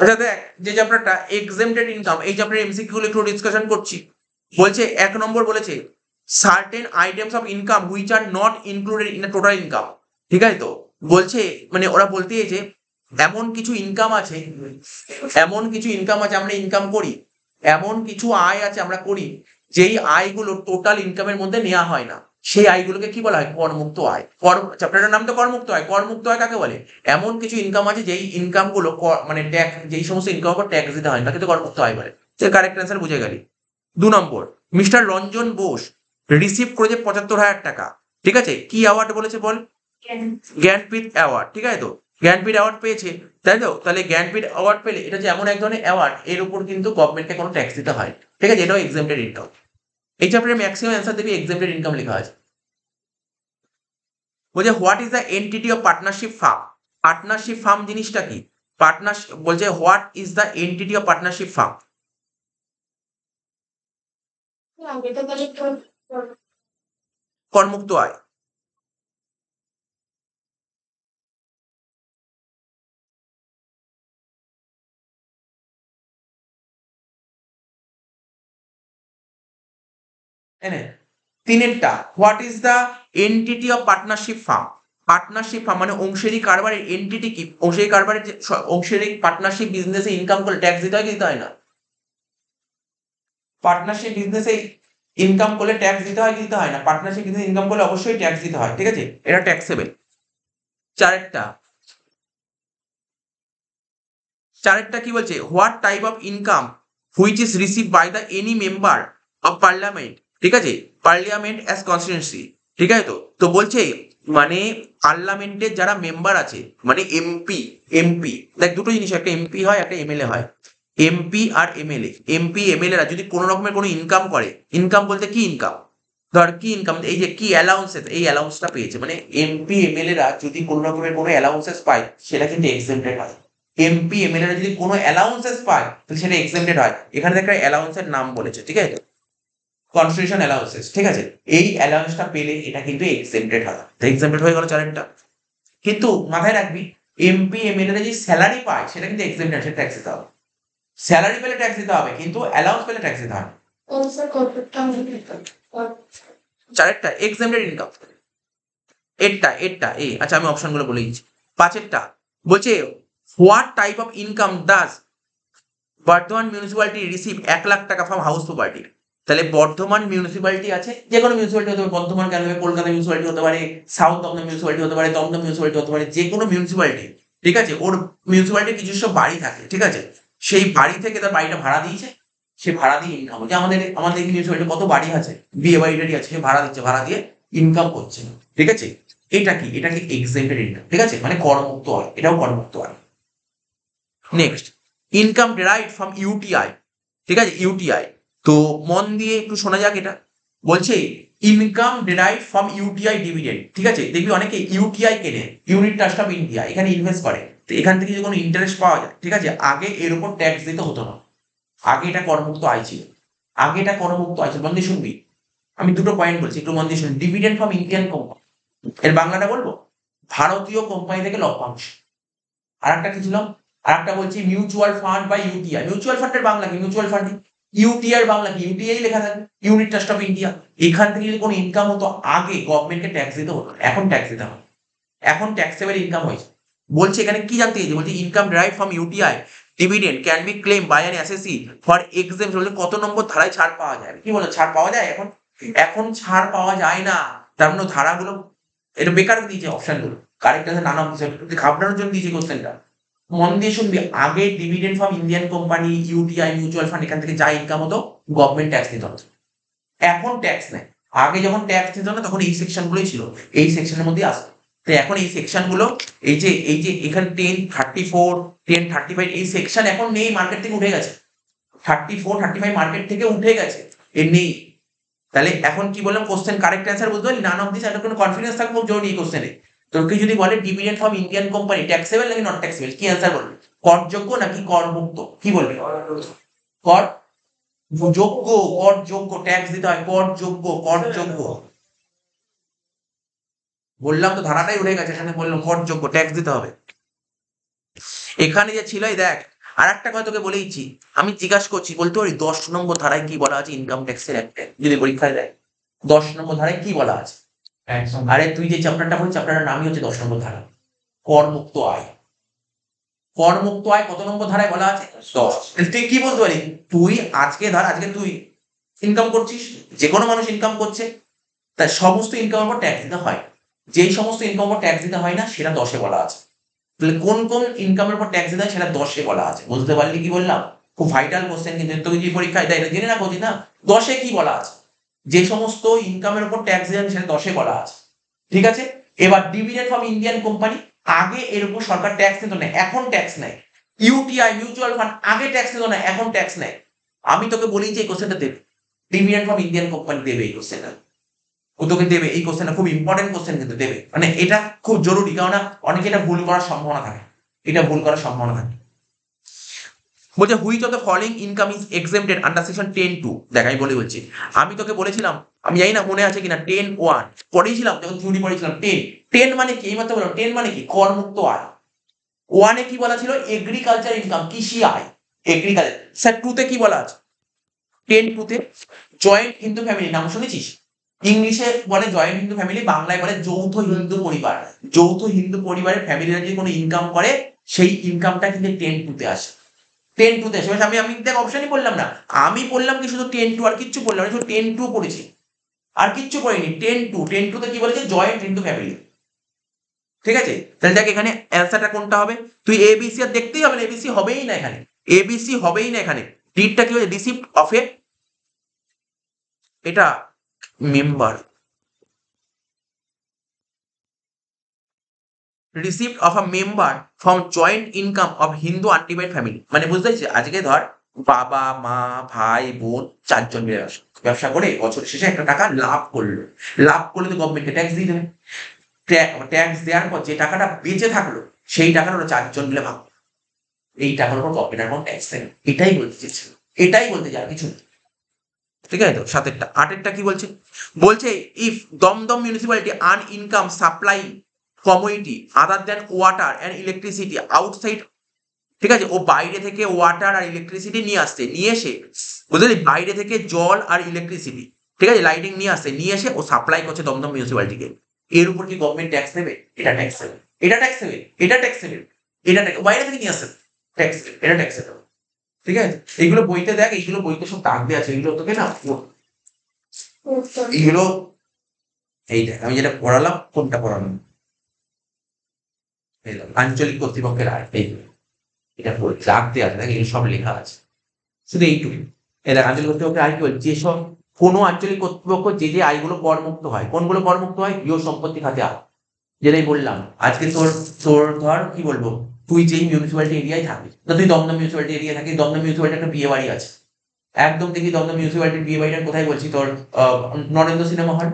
আচ্ছা দেখ, যে চ্যাপ্টারটা এক্সেমটেড ইনকাম, এই চ্যাপ্টারের এমসিকিউ গুলো একটু ডিসকাশন করছি। বলছে 1 নম্বর বলেছে certain items of income which are not included in a total income. ঠিক আছে, তো বলছে মানে ওরা বলতে যে এমন কিছু ইনকাম আছে, এমন কিছু ইনকাম আছে আমরা ইনকাম করি, এমন কিছু আয় আছে আমরা করি যেই আয়গুলো টোটাল ইনকামের মধ্যে নেওয়া হয় না, সেই আয়গুলোকে কি বলা হয়? করমুক্ত আয়। চ্যাপ্টারের নাম তো করমুক্ত আয়। করমুক্ত আয় কাকে বলে? এমন কিছু ইনকাম আছে যেই ইনকাম গুলো মানে ট্যাক্স, যেই সমস্ত ইনকাম উপর ট্যাক্স দিতে হয় না, কিন্তু করমুক্ত আয় বলে। সে কারেক্ট অ্যান্সার বুঝে গেলি। 2 নম্বর, মিস্টার রঞ্জন বোস রিসিভ করেছে 75,000 টাকা। ঠিক আছে, কি অ্যাওয়ার্ড বলেছে বল? জ্ঞানপীঠ অ্যাওয়ার্ড। ঠিক আছে, তো জ্ঞানপীঠ অ্যাওয়ার্ড পেয়েছে, তাই তো? তাহলে জ্ঞানপীঠ অ্যাওয়ার্ড পেলে এটা যে এমন এক ধরনের অ্যাওয়ার্ড, এর উপর কিন্তু গভর্নমেন্টকে কোনো ট্যাক্স দিতে হয়। ঠিক আছে, এটাও এক্সাম্পটেড ইনকাম। এই চ্যাপ্টারের ম্যাক্সিমাম অ্যান্সার দেখবি এক্সাম্পটেড ইনকাম লেখা আছে। বলছে what is the entity of partnership firm. Partnership firm জিনিসটা কি? পার্টনারশিপ বলছে what is the entity of partnership firm. করমুক্ত আয়। এনে তিনেরটা, what is the entity of partnership firm. Partnership firm মানে অংশীদারি কারবারের এন্টিটি কি? অংশীদারি কারবারের যে অংশীদারি পার্টনারশিপ বিজনেসে ইনকাম করলে ট্যাক্স দিতে হয় কি দিতে হয় না? পার্টনারশিপ বিজনেসে ইনকাম করলে ট্যাক্স দিতে হয় কি দিতে হয় না? পার্টনারশিপ বিজনেস ইনকাম করলে অবশ্যই ট্যাক্স দিতে হয়। ঠিক আছে, এটা ট্যাক্সেবল। চারেরটা, চারেরটা কি বলছে? What type of income which is receive by the any member of parliament. ঠিক আছে, পার্লামেন্ট অ্যাজ কনস্টিটিউয়েন্সি। ঠিক আছে, তো তো বলছে মানে পার্লামেন্টের যারা মেম্বার আছে, মানে এমপি, এমপি দেখ দুটো জিনিস, একটা এমপি হয় একটা এমএলএ হয়। এমপি আর এমএলএ, এমপি এমএলএ রা যদি কোনো রকমের কোনো ইনকাম করে, ইনকাম বলতে কি ইনকাম? ধর কি ইনকাম, এই যে কি অ্যালাউন্সেস, এই অ্যালাউন্সটা পেয়েছে, মানে এমপি এমএলএ রা যদি কোনো রকমের কোনো অ্যালাউন্সেস পায়, সেটা কিন্তু এক্সেমপ্টেড হয়। এমপি এমএলএ রা যদি কোনো অ্যালাউন্সেস পায় তাহলে সেটা এক্সেমপ্টেড হয়। এখানে একটা অ্যালাউন্সের নাম বলেছে, ঠিক আছে, কনস্টিটিউশন অ্যালাউন্সেস। ঠিক আছে, এই অ্যালাউন্সটা পেলে এটা কিন্তু এক্সেমপ্টেড হয়, তো এক্সেমপ্টেড হয়ে গেল চারেরটা। কিন্তু মাথায় রাখবি, এমপি এমএলএ রা যে স্যালারি পায় সেটা কিন্তু এক্সেমপ্টেড, সেটা ট্যাক্স দিতে হবে। স্যালারি পেলে ট্যাক্স দিতে হবে, কিন্তু অ্যালাউন্স পেলে ট্যাক্স দিতে হবে। চারেরটা এক্সেমপ্টেড ইনকাম। এরটা এই, আচ্ছা আমি অপশনগুলো বলে দিচ্ছি। পাঁচেরটা বলছে what type of income does Bardhaman municipality receive 1,00,000 টাকা ফ্রম হাউস প্রপার্টি। তাহলে বর্ধমান মিউনিসিপ্যালিটি আছে, যে কোনো মিউনিসিপ্যালিটি হতে পারে, বর্ধমান কেন হবে, কলকাতা মিউনিসিপ্যালিটি হতে পারে, সাউথ দমদম মিউনিসিপ্যালিটি হতে পারে, দমদম মিউনিসিপ্যালিটি হতে পারে, যে কোনো মিউনিসিপ্যালিটি। ঠিক আছে, ওর মিউনিসিপ্যালিটির নিজস্ব বাড়ি থাকে। ঠিক আছে, সেই বাড়ি থেকে তার বাড়িটা ভাড়া দিয়েছে, সে ভাড়া দিয়ে ইনকাম হচ্ছে। আমাদের আমাদের মিউনিসিপ্যালিটি কত বাড়ি আছে, বিয়ে বাড়ি টাড়ি আছে, সে ভাড়া দিচ্ছে, ভাড়া দিয়ে ইনকাম করছে। ঠিক আছে, এটা কি? এটা কি এক্সেমপ্টেড ইনকাম। ঠিক আছে, মানে করমুক্ত হয়, এটাও করমুক্ত হয়। Next, income derive from UTI. ঠিক আছে, ইউটিআই, তো মন দিয়ে একটু শোনা যাক এটা। বলছে income derive from UTI dividend. ঠিক আছে, দেখবি অনেকে ইউটিআই কেনে, ইউনিট ট্রাস্ট অফ ইন্ডিয়া, এখানে ইনভেস্ট করে, তো এখান থেকে যদি কোনো ইন্টারেস্ট পাওয়া যায়, ঠিক আছে, আগে এর উপর ট্যাক্স দিতে হতো না, আগে এটা করমুক্ত আয় ছিল, আগে এটা করমুক্ত আয় ছিল। মন দিয়ে শুনবি, আমি দুটো পয়েন্ট বলছি, একটু মন দিয়ে শুনবি। ডিভিডেন্ড ফ্রম ইন্ডিয়ান কোম্পানি, এর বাংলাটা বলবো, ভারতীয় কোম্পানি থেকে লভ্যাংশ। আর একটা কি ছিল? আর একটা বলছি মিউচুয়াল ফান্ড বা ইউটিআই। মিউচুয়াল ফান্ডের বাংলা কি? Mutual fund. ইউটিআই বাংলা কি? ইউটিআই লেখা থাকে, ইউনিট ট্রাস্ট অফ ইন্ডিয়া। এখান থেকে যদি কোনো ইনকাম হতো, আগে গভর্নমেন্টকে ট্যাক্স দিতে হতো, এখন ট্যাক্স দিতে হবে, এখন ট্যাক্সেবল ইনকাম হয়েছে। বলছে এখানে কি জানতে চাইছে? বলছে income derive from UTI dividend can be claim by an assessee for example. বলছে কত নম্বর ধারায় ছাড় পাওয়া যায়? কি বলো, ছাড় পাওয়া যায় এখন? এখন ছাড় পাওয়া যায় না, তার মানে ধারাগুলো এটা বেকার দিয়েছে, অপশনগুলো কারেক্ট আছে নানা ঘাবড়ানোর জন্য দিয়েছে কোশ্চেনটা। মন দিয়ে শুনবি, আগে dividend from Indian company, UTI, mutual fund, এখান থেকে যা ইনকাম হতো গভর্নমেন্ট ট্যাক্স দিতে হতো, এখন ট্যাক্স নেয়। আগে যখন ট্যাক্স দিত না, তখন এই সেকশন গুলোই ছিল, এই সেকশনের মধ্যে আসতো। তো এখন এই সেকশন গুলো, এই যে এখানে 1034, 1035, এই সেকশন এখন নেই, মার্কেট থেকে উঠে গেছে। 34, 35 মার্কেট থেকে উঠে গেছে, এ নেই। তাহলে এখন কি বললাম, কোশ্চেন কারেক্ট অ্যান্সার বুঝতে পারলি? নান অফ দিস, একটা কোনো কনফিডেন্স থাকবে খুব জরুরি এই কোশ্চেনে। তোকে যদি বলে dividend from Indian company taxable নাকি নট ট্যাক্সেবল, কি অ্যান্সার বলবি? করযোগ্য নাকি করমুক্ত, কি বলবি? কর যোগ্য, কর যোগ্য, ট্যাক্স দিতে হয়, কর যোগ্য, কর যোগ্য। বললাম তো ধারাটাই উঠে গেছে, এখানে বললাম কর যোগ্য, ট্যাক্স দিতে হবে। এখানে যে ছিল, এই দেখ আর একটা কথা তোকে বলেইছি, আমি জিজ্ঞাসা করছি, বলতে পারি 10 নম্বর ধারায় কি বলা আছে ইনকাম ট্যাক্সের একটা, যদি পরীক্ষায় দেয় 10 নম্বর ধারায় কি বলা আছে? আরে তুই যে চ্যাপ্টারটা বলছিস, চ্যাপ্টারটার নামই হচ্ছে 10 নম্বর ধারা, করমুক্ত আয়। করমুক্ত আয় কত নম্বর ধারায় বলা আছে? 10। তুই কি বলতে পারি, তুই আজকে তুই ইনকাম করছিস, যে কোনো মানুষ ইনকাম করছে, তাই সমস্ত ইনকামের উপর ট্যাক্স দিতে হয়। যেই সমস্ত ইনকাম উপর ট্যাক্স দিতে হয় না, সেটা 10-এ বলা আছে। তাহলে কোন কোন ইনকামের উপর ট্যাক্স দিতে হয় সেটা 10-এ বলা আছে। বুঝতে পারলি কি বললাম? খুব ভাইটাল কোশ্চেন, কিন্তু তোকে যে পরীক্ষায় দেয় এটা জেনে রাখো যে না, 10-এ কি বলা আছে, যে সমস্ত ইনকামের উপর ট্যাক্স দিতে হয় সেটা 10-এ বলা আছে। ঠিক আছে, এবার ডিভিডেন্ড ফ্রম ইন্ডিয়ান কোম্পানি, আগে এর উপর সরকার ট্যাক্স নিত না, এখন ট্যাক্স নেয়। ইউটিআই মিউচুয়াল ফান্ড, আগে ট্যাক্স নিত না, এখন ট্যাক্স নেয়। আমি তোকে বলি যে এই কোশ্চেনটা দেবে, ডিভিডেন্ড ফ্রম ইন্ডিয়ান কোম্পানি দেবে এই কোশ্চেনটা, ও তোকে দেবে এই কোশ্চেনটা, খুব ইম্পর্টেন্ট কোশ্চেন কিন্তু দেবে, মানে এটা খুব জরুরি, কারণ অনেকে এটা ভুল করার সম্ভাবনা থাকে, এটা ভুল করার সম্ভাবনা থাকে। বলছে which of the following income is exempted under section 10(2)। দেখ আমি বলছি, আমি তোকে বলেছিলাম, আমি জানি না মনে আছে কিনা, 10(1) পড়েছিলাম যখন থিওরি পড়েছিলাম। 10 মানে কি, এই মাত্র বললাম 10 মানে কি, করমুক্ত আয়। 1-এ কি বলা ছিল, এগ্রিকালচার ইনকাম, কৃষি আয়, এগ্রিকালচার। স্যার 2-তে কি বলা আছে? 10(2)তে জয়েন্ট হিন্দু ফ্যামিলি, নাম শুনেছিস? ইংলিশে বলে জয়েন্ট হিন্দু ফ্যামিলি, বাংলায় বলে যৌথ হিন্দু পরিবার। যৌথ হিন্দু পরিবারের ফ্যামিলিরা যদি কোনো ইনকাম করে, সেই ইনকামটা কিন্তু 10(2)তে আসে। 10(2)তে আসে। আমি দেখ অপশনই বললাম না, আমি বললাম কি শুধু 10(2), আর কিচ্ছু বললাম না, শুধু 10(2) পড়েছি, আর কিচ্ছু পড়িনি। 10(2)তে কি বলেছে, জয়েন্ট হিন্দু ফ্যামিলি। ঠিক আছে, তাহলে দেখ এখানে অ্যান্সারটা কোনটা হবে, তুই এবিসি আর দেখতেই হবে না, এবিসি হবেই না এখানে, এবিসি হবেই না এখানে। ডিডটা কি হয়েছে, রিসিপ্ট অফ এ, এটা member, receipt of a member from joint income of Hindu undivided family. মানে বুঝতে পারছিস, আজকে ধর বাবা মা ভাই বোন 4 জন মিলে ব্যবসা করে বছর শেষে একটা টাকা লাভ করলো, লাভ করলে তো গভর্নমেন্টকে ট্যাক্স দিয়ে দেবে। ট্যাক্স দেওয়ার পর যে টাকাটা বেঁচে থাকলো, সেই টাকাটা ওরা 4 জন মিলে ভাগ, এই টাকার উপর গভর্নমেন্ট এখন ট্যাক্স দেবে। এটাই বলতে চেয়েছিল, এটাই বলতে চাই, আর কিছু না। ঠিক আছে, তো 7-এরটা। 8-এরটা কি বলছে, বলছে if Dum Dum municipality earn income supply commodity other than water and electricity outside. ঠিক আছে, ও বাইরে থেকে ওয়াটার আর ইলেকট্রিসিটি নিয়ে এসে, বুঝলি, বাইরে থেকে জল আর ইলেকট্রিসিটি, ঠিক আছে, লাইটিং নিয়ে এসে ও সাপ্লাই করছে দমদম মিউনিসিপ্যালিটিকে। এর উপর কি গভর্নমেন্ট ট্যাক্স দেবে? এটা ট্যাক্স দেবে, এটা ট্যাক্স দেবে, এটা ট্যাক্স দেবে, এটা ট্যাক্স, বাইরে থেকে নিয়ে আসছে ট্যাক্স দেবে, এটা ট্যাক্স দেবে। ঠিক আছে, এইগুলো বইতে দেখ, এইগুলো বইতে সব দাগ দেওয়া আছে, এগুলো তোকে না, এগুলো, এই দেখ আমি যেটা পড়ালাম, কোনটা পড়ালাম, আঞ্চলিক কর্তৃপক্ষের আয়, এই এটা দাগ দেওয়া আছে, দেখ এগুলো সব লেখা আছে, শুধু এইটুকু। এই দেখ আঞ্চলিক কর্তৃপক্ষের আয় কি বল, যেসব কোনো আঞ্চলিক কর্তৃপক্ষ যে আয়গুলো করমুক্ত হয়, কোনগুলো করমুক্ত হয়, গৃহ সম্পত্তি খাতে আয়, যেটাই বললাম। আজকে তোর তোর ধর কি বলবো, তুই যেই মিউনিসিপ্যালিটি এরিয়ায় থাকিস, তুই দমদম মিউনিসিপ্যালিটি এরিয়া থাকিস, দমদম মিউনিসিপ্যালিটি একটা বিয়ে বাড়ি আছে, একদম দেখি দমদম মিউনিসিপ্যালিটির বিয়ে বাড়িটা কোথায় বলছি, তোর নরেন্দ্র সিনেমা হল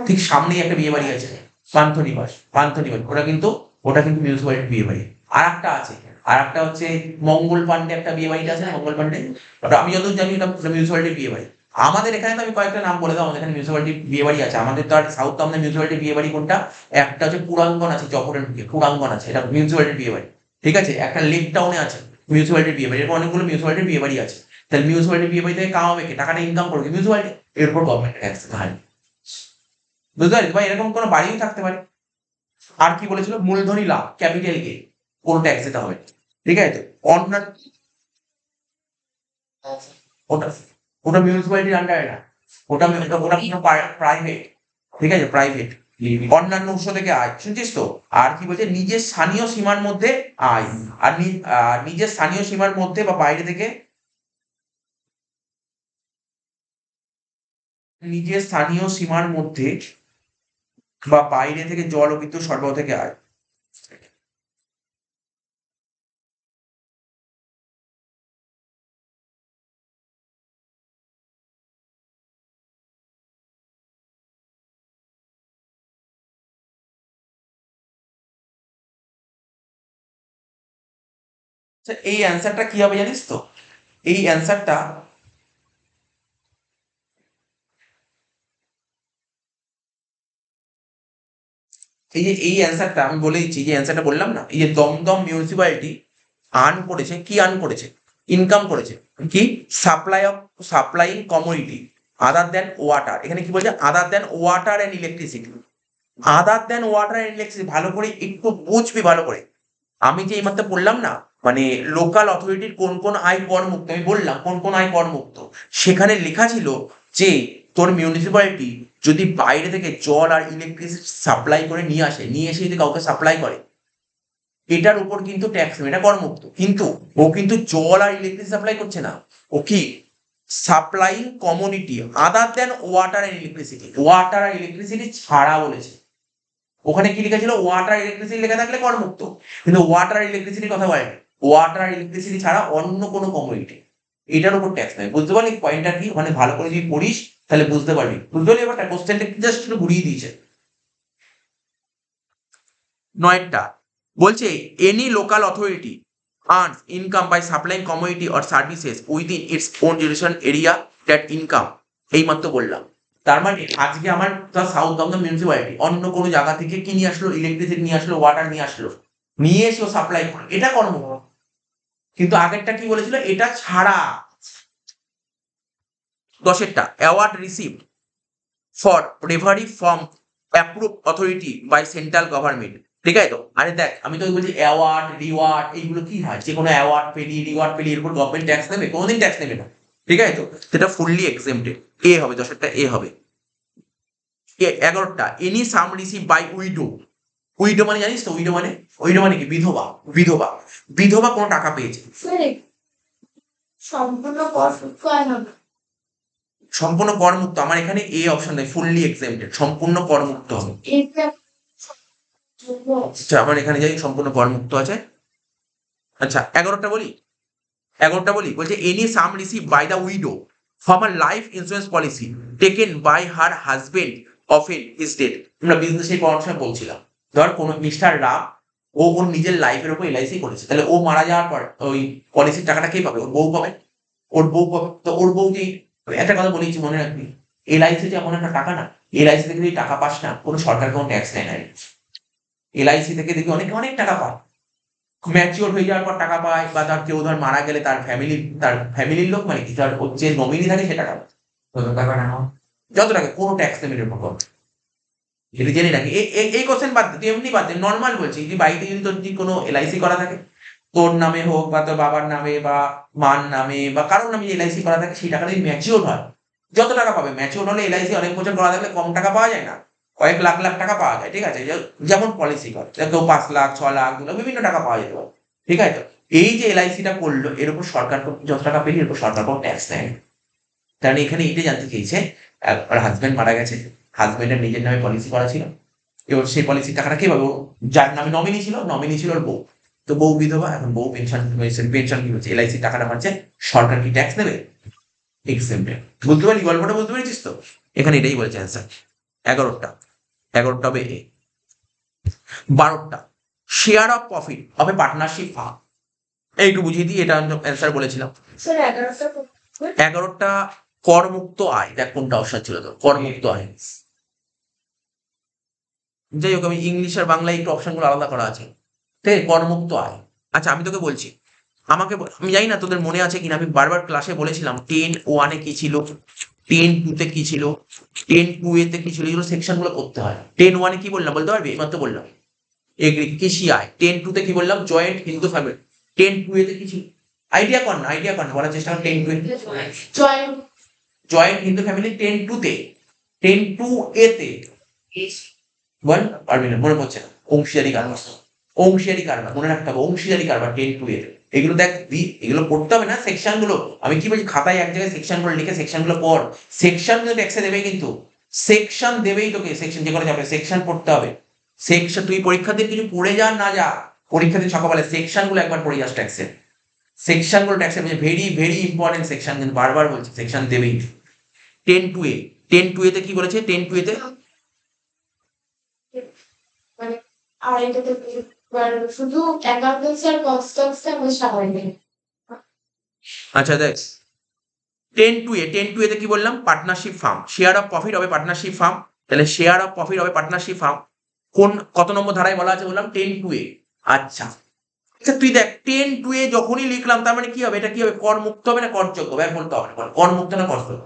ঠিক সামনেই একটা বিয়ে বাড়ি আছে, পান্থনিবাস, পান্থনিবাস, ওটা কিন্তু মিউনিসিপ্যালিটির বিয়ে বাড়ি। আর একটা আছে, আর একটা হচ্ছে মঙ্গল পান্ডে একটা বিয়ে বাড়িটা আছে না, মঙ্গল পান্ডে, ওটা আমি যতদূর জানি ওটা মিউনিসিপ্যালিটির বিয়ে বাড়ি। আমাদের এখানে তো আমি কয়েকটা নাম বলে দাও, আমাদের এখানে মিউনিসিপ্যালিটির বিয়ে বাড়ি আছে। আমাদের তো আর সাউথ দমদম মিউনিসিপ্যালিটির বিয়ে বাড়ি কোনটা, একটা হচ্ছে পুরাঙ্গন আছে, চকরের মুখে পুরাঙ্গন আছে, এটা মিউনিসিপ্যালিটির বিয়ে বাড়ি। ঠিক আছে, একটা লেক টাউনে আছে মিউনিসিপ্যালিটির বিয়ে বাড়ি, এরকম অনেকগুলো মিউনিসিপ্যালিটির বিয়ে বাড়ি আছে। তাহলে মিউনিসিপ্যালিটি বিয়ে বাড়ি থেকে কামাবে কে, টাকাটা ইনকাম করবে মিউনিসিপ্যালিটি, এর উপর গভর্নমেন্ট ট্যাক্স দিতে হয়। বুঝতে পারলি ভাই, এরকম কোনো বাড়িও থাকতে পারে। আর কি বলেছিল, মূলধনী লাভ, ক্যাপিটাল কে, কোন ট্যাক্স দিতে হবে। ঠিক আছে, অন্যান্য, ওটা ওটা মিউনিসিপ্যালিটির আন্ডারে না, ওটা ওটা কোনো প্রাইভেট। ঠিক আছে, প্রাইভেট। অন্যান্য উৎস থেকে আয়, শুনছিস তো। আর কি বলছে, নিজের স্থানীয় সীমার মধ্যে আয়, আর নিজের স্থানীয় সীমার মধ্যে বা বাইরে থেকে, নিজের স্থানীয় সীমার মধ্যে বা বাইরে থেকে জল ও বিদ্যুৎ সরবরাহ থেকে আয়। আচ্ছা, এই অ্যান্সারটা কি হবে জানিস তো, এই অ্যান্সারটা, এই যে এই অ্যান্সারটা আমি বলে দিচ্ছি, যে অ্যান্সারটা বললাম না, এই যে দমদম মিউনিসিপ্যালিটি আর্ন করেছে, কি আর্ন করেছে? ইনকাম করেছে কি? Supplying commodity other than water. এখানে কি বলছে? Other than water and electricity. Other than water and electricity, ভালো করে একটু বুঝবি ভালো করে। আমি যে এইমাত্র বললাম না, মানে লোকাল অথরিটির কোন কোন আয় করমুক্ত, আমি বললাম কোন কোন আয় করমুক্ত, সেখানে লেখা ছিল যে তোর মিউনিসিপ্যালিটি যদি বাইরে থেকে জল আর ইলেকট্রিসিটি সাপ্লাই করে নিয়ে এসে যদি কাউকে সাপ্লাই করে, এটার উপর কিন্তু ট্যাক্স নেবে, এটা করমুক্ত। কিন্তু ও কিন্তু জল আর ইলেকট্রিসিটি সাপ্লাই করছে না, ও কি supplying commodity other than water and electricity, water আর ইলেকট্রিসিটি ছাড়া বলেছে। ওখানে কি লেখা ছিল? ওয়াটার ইলেকট্রিসিটি লেখা থাকলে করমুক্ত, কিন্তু ওয়াটার ইলেকট্রিসিটির কথা বলেনি। ওয়াটার ইলেকট্রিসিটি ছাড়া অন্য কোনো কমোডিটি, এটার উপর ট্যাক্স নেই। বুঝতে পারলি পয়েন্টটা কি? মানে ভালো করে যদি পড়িস তাহলে বুঝতে পারবি। বুঝতে পারলি এবার কোশ্চেনটা জাস্ট একটু ঘুরিয়ে দিয়েছে। 9টা বলছে any local authority earns income by supplying commodity or services within its own jurisdiction area that income, এইমাত্র বললাম। তার মানে আজকে আমার সাউথ দমদম মিউনিসিপ্যালিটি অন্য কোনো জায়গা থেকে কি নিয়ে আসলো? ইলেকট্রিসিটি নিয়ে আসলো, ওয়াটার নিয়ে এসে সাপ্লাই করে, এটা কর্ম। কিন্তু আগেরটা কি বলেছিল? এটা ছাড়া। 10টা award received for bravery from approve authority by central government. ঠিক আছে তো? আরে দেখ, আমি তোকে বলছি অ্যাওয়ার্ড রিওয়ার্ড এইগুলো কি হয়? যে কোনো অ্যাওয়ার্ড পেলি রিওয়ার্ড পেলি এর উপর গভর্নমেন্ট ট্যাক্স নেবে? কোনোদিন ট্যাক্স নেবে না। ঠিক আছে তো? সেটা ফুললি এক্সেম্পটেড। এ হবে, 10টা এ হবে। 11টা any sum receive by widow. Widow মানে জানিস তো? উইডো মানে কি? বিধবা। বিধবা বিধবা কোনো টাকা পেয়েছে, সম্পূর্ণ করমুক্ত। আমার এখানে এ অপশন দেয়, ফুললি এক্সেম্পটেড, সম্পূর্ণ করমুক্ত হবে। আচ্ছা, আমার এখানে যাই সম্পূর্ণ করমুক্ত আছে। আচ্ছা 11টা বলি বলছে any sum receive by the widow from a life insurance policy taken by her husband often his death. আমরা বিজনেসের পড়ানোর সময় বলছিলাম, ধর কোন মিস্টার রাম, ও ওর নিজের লাইফের উপর এলআইসি করেছে, তাহলে ও মারা যাওয়ার পর ওই পলিসির টাকাটা কে পাবে? ওর বউ পাবে। ওর বউ পাবে তো ওর বউ যে, একটা কথা বলেছি মনে রাখবি, এলআইসি যে এমন একটা টাকা না, এলআইসি থেকে যদি টাকা পাস না, কোনো সরকার কোনো ট্যাক্স নেয় না। এলআইসি থেকে দেখবি অনেকে অনেক টাকা পায়, ম্যাচিওর হয়ে যাওয়ার পর টাকা পায়, বা তার কেউ ধর মারা গেলে তার ফ্যামিলির লোক, মানে কি তার যে নমিনি থাকে সে টাকা পায়। যত টাকা কোনো ট্যাক্স নেই এর উপর। যদি জেনে রাখি এই কোশ্চেন বাদ দে, তুই এমনি বাদ দে, নর্মাল বলছি, যদি বাড়িতে যদি তোর যদি কোনো এলআইসি করা থাকে, তোর নামে হোক বা তোর বাবার নামে বা মার নামে বা কারোর নামে এলআইসি করা থাকে, সেই টাকা যদি ম্যাচিওর হয়, যত টাকা পাবে। ম্যাচিওর হলে এলআইসি অনেক বছর করা থাকলে কম টাকা পাওয়া যায় না, কয়েক লাখ লাখ টাকা পাওয়া যায়। ঠিক আছে? যেমন পলিসি করে কেউ 5 লাখ 6 লাখ বিভিন্ন টাকা পাওয়া যেতে পারে। ঠিক আছে? এই যে এলআইসিটা করলো, এর উপর সরকার যত টাকা পেলি এর উপর সরকার কোনো ট্যাক্স নেয়। কারণ এখানে এইটা জানতে চেয়েছে, হাজবেন্ড মারা গেছে, হাজবেন্ডের নিজের নামে পলিসি করা ছিল, এবার সেই পলিসির টাকাটা কি পাবে? যার নামে নমিনি ছিল ওর বউ, তো বউ বিধবা, এখন বউ পেনশন কি হচ্ছে? এলআইসি টাকাটা পাচ্ছে, সরকার কি ট্যাক্স নেবে? এক্সেম্পটেড। বুঝতে পারলি গল্পটা? বুঝতে পেরেছিস তো? এখানে এটাই বলেছে অ্যান্সার। 11টা হবে এ। 12টা শেয়ার অফ প্রফিট হবে পার্টনারশিপ ফার্ম। একটু বুঝিয়ে দিই, এটা অ্যান্সার বলেছিলাম। 11টা করমুক্ত আয়। দেখ কোনটা অপশন ছিল তো? করমুক্ত আয়। যাই হোক, আমি ইংলিশ আর বাংলায় একটু অপশনগুলো আলাদা করা আছে। ঠিক আছে? করমুক্ত আয়। আচ্ছা আমি তোকে বলছি, আমি জানি না তোদের মনে আছে কিনা, আমি বারবার ক্লাসে বলেছিলাম 10-1 কি ছিল, 10-2 কি ছিল, 10-2 কি ছিল, এগুলো সেকশন গুলো করতে হয়। 10-1 কি বললাম বলতে পারবি? এইমাত্র বললাম কৃষি আয়। 10-2 কি বললাম? Joint Hindu family. 10-2 কি ছিল? আইডিয়া কর না বলার চেষ্টা কর। 10-2 জয়েন্ট হিন্দু ফ্যামিলি। 10-2 10-2 বল, পারবি না, মনে পড়ছে না। অংশীদারি কারবার মনে রাখতে হবে, অংশীদারি কারবার 10-2 এগুলো দেখ এগুলো পড়তে হবে না সেকশন গুলো। আমি কি বলছি, খাতায় এক জায়গায় সেকশন গুলো লিখে সেকশন গুলো পড়। সেকশন কিন্তু ট্যাক্সে দেবে, কিন্তু সেকশন দেবেই তোকে। সেকশন যে কোনো যাবে, সেকশন পড়তে হবে। সেকশন তুই পরীক্ষাতে কিছু পড়ে যা না যা, পরীক্ষাতে সকালে সেকশন গুলো একবার পড়ে যাস ট্যাক্সের। সেকশন গুলো ট্যাক্সের ভেরি ভেরি ইম্পর্টেন্ট সেকশন, কিন্তু বারবার বলছি সেকশন দেবেই। 10-2 কি বলেছে? 10-2 শুধু অ্যাকাউন্টেন্সি আর কস্টমসটা বোঝা হয়নি। আচ্ছা দেখ, 10-2 কি বললাম? Partnership firm. Share of profit হবে পার্টনারশিপ ফার্ম। তাহলে শেয়ার অফ প্রফিট হবে পার্টনারশিপ ফার্ম। কত নম্বর ধারায় বলা আছে বললাম? 10-2 আচ্ছা আচ্ছা তুই দেখ 10(2) যখনই লিখলাম তার মানে কি হবে, এটা কি হবে, কর মুক্ত হবে না করযোগ্য হবে, বলতে হবে না কর মুক্ত না করযোগ্য,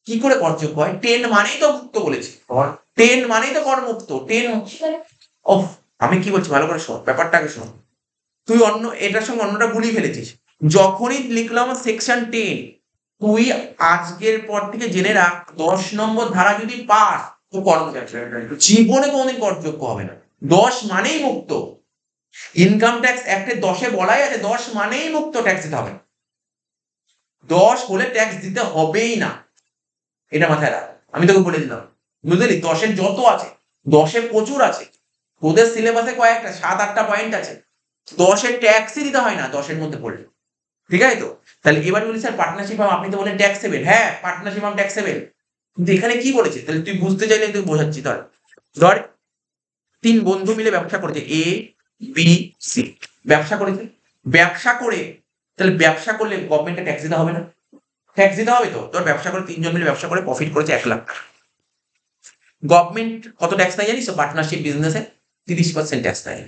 কি করে করযোগ্য হয়, 10 মানেই তো মুক্ত বলেছি, 10 মানেই তো কর মুক্ত, 10 ওফ, আমি কি বলছি ভালো করে শোন, ব্যাপারটাকে শোন, তুই অন্য এটার সঙ্গে অন্যটা গুলিয়ে ফেলেছিস। যখনই লিখলাম সেকশন 10, তুই আজকের পর থেকে জেনে রাখ 10 নম্বর ধারা যদি পাস তো জীবনে কোনোদিন করযোগ্য হবে না। 10 মানেই মুক্ত, ইনকাম ট্যাক্স অ্যাক্টে 10-এ বলাই আছে 10 মানেই মুক্ত, ট্যাক্স দিতে হবে, 10 হলে ট্যাক্স দিতে হবেই না, এটা মাথায় রাখ, আমি তোকে বলে দিলাম, বুঝলি, 10-এর যত আছে, 10-এ প্রচুর আছে, তোদের সিলেবাসে কয়েকটা 7-8টা পয়েন্ট আছে, 10-এর ট্যাক্সই দিতে হয় না 10-এর মধ্যে পড়লে, ঠিক আছে তো। তাহলে এবার বলি স্যার পার্টনারশিপ ফার্ম, আপনি তো বলেন ট্যাক্সেবল, হ্যাঁ পার্টনারশিপ ফার্ম ট্যাক্সেবল, কিন্তু এখানে কি বলেছে, তাহলে তুই বুঝতে চাইলে তুই বোঝাচ্ছি, ধর 3 বন্ধু মিলে ব্যবসা করেছে, এ বি সি, ব্যবসা করেছে, ব্যবসা করে, তাহলে ব্যবসা করলে গভর্নমেন্টকে ট্যাক্স দিতে হবে না, ট্যাক্স দিতে হবে তো, তোর ব্যবসা করে 3 জন মিলে ব্যবসা করে প্রফিট করেছে 1 লাখ টাকা, গভর্নমেন্ট কত ট্যাক্স নেয় জানিস, পার্টনারশিপ বিজনেসে 30% ট্যাক্স নেয়,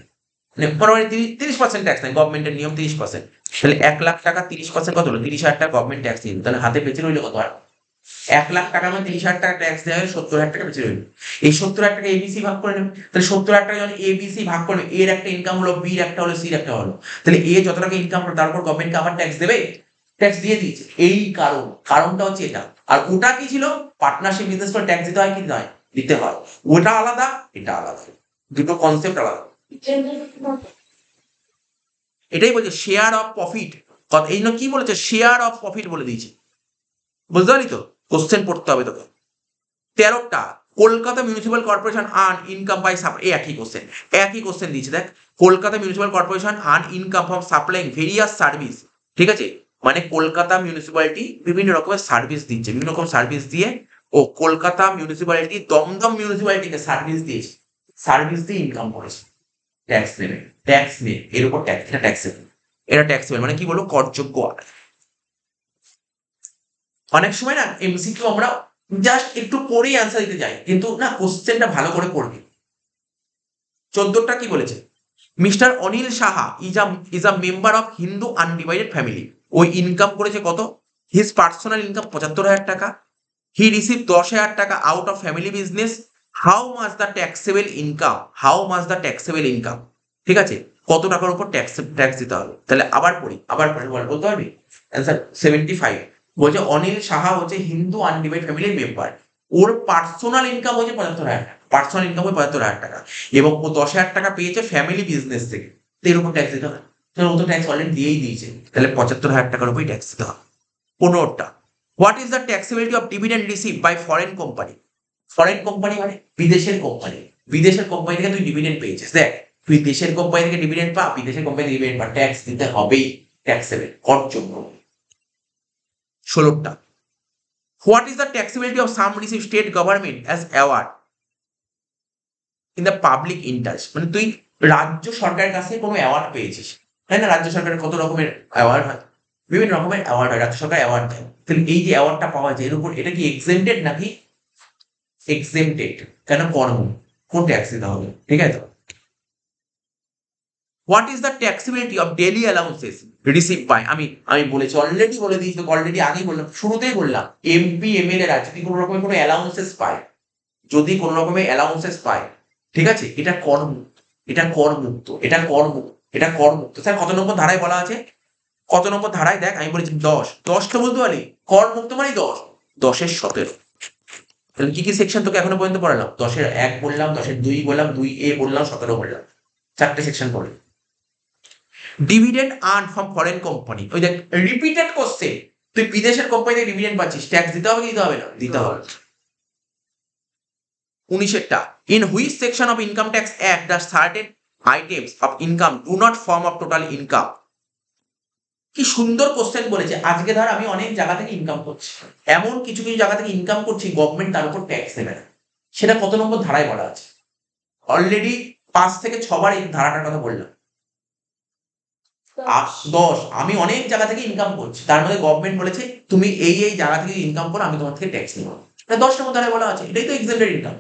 মানে মোটামুটি 30% ট্যাক্স নেয়, গভর্নমেন্টের নিয়ম 30%, তাহলে 1 লাখ টাকা 30% কত হলো, 30,000 টাকা গভর্নমেন্ট ট্যাক্স দিল, তাহলে হাতে বেঁচে রইল কত, আর 1 লাখ টাকার মধ্যে 30,000 টাকা ট্যাক্স দেওয়া হলে 70,000 টাকা বেঁচে রইল, এই 70,000 টাকা এবিসি ভাগ করে নেবে, তাহলে 70,000 টাকা যখন এবিসি ভাগ করবে, এর একটা ইনকাম হলো, বির একটা হলো, সির একটা হলো, তাহলে এ যত টাকা ইনকাম করলো তারপর গভর্নমেন্টকে আবার ট্যাক্স দেবে, ট্যাক্স দিয়ে দিয়েছে, এই কারণটা হচ্ছে এটা, আর ওটা কি ছিল, পার্টনারশিপ বিজনেস করে ট্যাক্স দিতে হয় কি নয়, দিতে হয়, ওটা আলাদা এটা আলাদা, দুটো কনসেপ্ট আলাদা, এটাই বলছে শেয়ার অফ প্রফিট, এই জন্য কি বলেছে, শেয়ার অফ প্রফিট বলে দিয়েছে, বুঝতে পারলি তো, কোশ্চেন পড়তে হবে তোকে। 13টা, Kolkata municipal corporation earn income by supply, একই কোশ্চেন দিয়েছে দেখ, Kolkata municipal corporation earn income from supplying various service, ঠিক আছে, মানে কলকাতা মিউনিসিপ্যালিটি বিভিন্ন রকমের সার্ভিস দিচ্ছে, বিভিন্ন রকম সার্ভিস দিয়ে, ও কলকাতা মিউনিসিপ্যালিটি দমদম মিউনিসিপ্যালিটিকে সার্ভিস দিয়েছে, সার্ভিস দিয়ে ইনকাম করেছে, ট্যাক্স নেবে, ট্যাক্স নেবে, এর উপর ট্যাক্স, এটা ট্যাক্সেবল, এটা ট্যাক্সেবল মানে কি বলবো, করযোগ্য। অনেক সময় না এমসিকিউ আমরা জাস্ট একটু পড়েই অ্যান্সার দিতে যাই, কিন্তু না কোশ্চেনটা ভালো করে পড়বি। 14টা কি বলেছে, mister Anil Saha is a member of Hindu undivided family, ওই ইনকাম করেছে কত, হিজ পার্সোনাল ইনকাম 75,000 টাকা, হি রিসিভ 10,000 টাকা out of family business, how much the taxable income, ঠিক আছে, কত টাকার উপর ট্যাক্স দিতে হবে, তাহলে আবার পড়ি বলতে পারবি অ্যান্সার 75, বলছে অনিল সাহা হচ্ছে হিন্দু আনডিভাইড ফ্যামিলির মেম্বার, ওর পার্সোনাল ইনকাম হচ্ছে 75,000 টাকা, পার্সোনাল ইনকাম হচ্ছে 75,000 টাকা, এবং ও 10,000 টাকা পেয়েছে ফ্যামিলি বিজনেস থেকে, তো এরকম ট্যাক্স দিতে হবে, ও তো ট্যাক্স অলরেডি দিয়েই দিয়েছে, তাহলে 75,000 টাকার উপরই ট্যাক্স দিতে হবে। 15টা, what is the taxability of dividend receive by foreign company, foreign company মানে বিদেশের কোম্পানি, বিদেশের কোম্পানি থেকে তুই ডিভিডেন্ড পেয়েছিস, দেখ তুই দেশের কোম্পানি থেকে ডিভিডেন্ড পা, বিদেশের কোম্পানি থেকে ডিভিডেন্ড পা, ট্যাক্স দিতে হবেই, ট্যাক্সেবল, করযোগ্য। 16টা, what is the taxability of sum receive state government as award in the public interest, মানে তুই রাজ্য সরকারের কাছে কোনো অ্যাওয়ার্ড পেয়েছিস, তাই না, রাজ্য সরকারের কত রকমের অ্যাওয়ার্ড হয়, বিভিন্ন রকমের অ্যাওয়ার্ড হয়, রাজ্য সরকার অ্যাওয়ার্ড দেয়, তাহলে এই যে অ্যাওয়ার্ডটা পাওয়া যায় এর উপর এটা কি এক্সেমটেড নাকি এক্সেমটেড, কেন কর্ম, কোন ট্যাক্স দিতে হবে, ঠিক আছে তো। What is the taxability of daily allowances receive by, আমি বলেছি অলরেডি বলে দিয়েছি, অলরেডি আগেই বললাম, শুরুতেই বললাম, এমপি এমএলএ রা যদি কোনো রকমের কোনো অ্যালাউন্সেস পায়, যদি কোনো রকমের অ্যালাউন্সেস পায়, ঠিক আছে, এটা করমুক্ত, এটা করমুক্ত, এটা করমুক্ত, এটা করমুক্ত। স্যার কত নম্বর ধারায় বলা আছে, কত নম্বর ধারায় দেখ, আমি বলেছি 10 তো বলতে পারি, করমুক্ত মানে 10, 10-এর 17, তাহলে কি কি সেকশন তোকে এখনো পর্যন্ত পড়ালাম, 10-এর 1 বললাম, 10-এর 2 বললাম, 2A বললাম, 17 বললাম, 4টে সেকশন পড়ে। Dividend earn from foreign company, ওই দেখ রিপিটেড কোশ্চেন, তুই বিদেশের কোম্পানি থেকে ডিভিডেন্ড পাচ্ছিস, ট্যাক্স দিতে হবে কি দিতে হবে না, দিতে হবে। 19টা, in which section of income tax act the certain items of income do not form of total income, কি সুন্দর কোশ্চেন বলেছে। আজকে ধর আমি অনেক জায়গা থেকে ইনকাম করছি, এমন কিছু কিছু জায়গা থেকে ইনকাম করছি, গভর্নমেন্ট তার উপর ট্যাক্স দেবে না, সেটা কত নম্বর ধারায় বলা আছে, অলরেডি 5 থেকে 6 বার এই ধারাটার কথা বললাম। 10, আমি অনেক জায়গা থেকে ইনকাম করছি, তার মধ্যে গভর্নমেন্ট বলেছে তুমি এই এই জায়গা থেকে ইনকাম করো, আমি তোমার থেকে ট্যাক্স নেবো, 10 নম্বর ধারায় বলা আছে, এটাই তো এক্সেমটেড ইনকাম।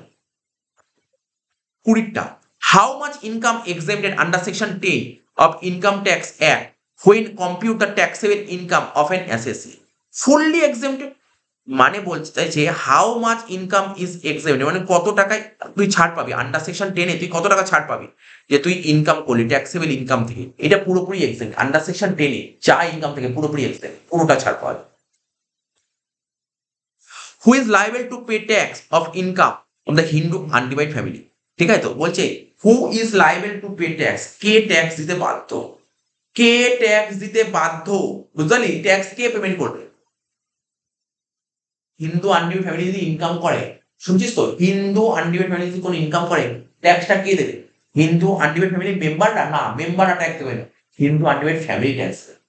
20টা, how much income exempted under section 10 of Income Tax Act when compute the taxable income of an assessee fully exempted মানে বলতে চাইছে how much income is accepted মানে কত টাকায় তুই ছাড় পাবি আন্ডার সেকশন 10 এ তুই কত টাকা ছাড় পাবি যে তুই ইনকাম করলি ট্যাক্সেবল ইনকাম থেকে এটা পুরোপুরি এক্সেপ্ট আন্ডার সেকশন 10 এ যা ইনকাম থেকে পুরোপুরি এক্সেপ্ট পুরোটা ছাড় পাওয়া যায় who is liable to pay tax of income of the Hindu undivided family ঠিক আছে তো বলছে who is liable to pay tax কে ট্যাক্স দিতে বাধ্য কে ট্যাক্স দিতে বাধ্য বুঝলি ট্যাক্স কে পেমেন্ট করবে হিন্দু আনডিভাইড ফ্যামিলি যদি ইনকাম করে শুনছিস তো হিন্দু আনডিভাইড ফ্যামিলি যদি কোনো ইনকাম করে ট্যাক্সটা কে দেবে হিন্দু আনডিভাইড ফ্যামিলি মেম্বাররা না মেম্বাররা ট্যাক্স দেবে না হিন্দু আনডিভাইড ফ্যামিলি ট্যাক্স দেবে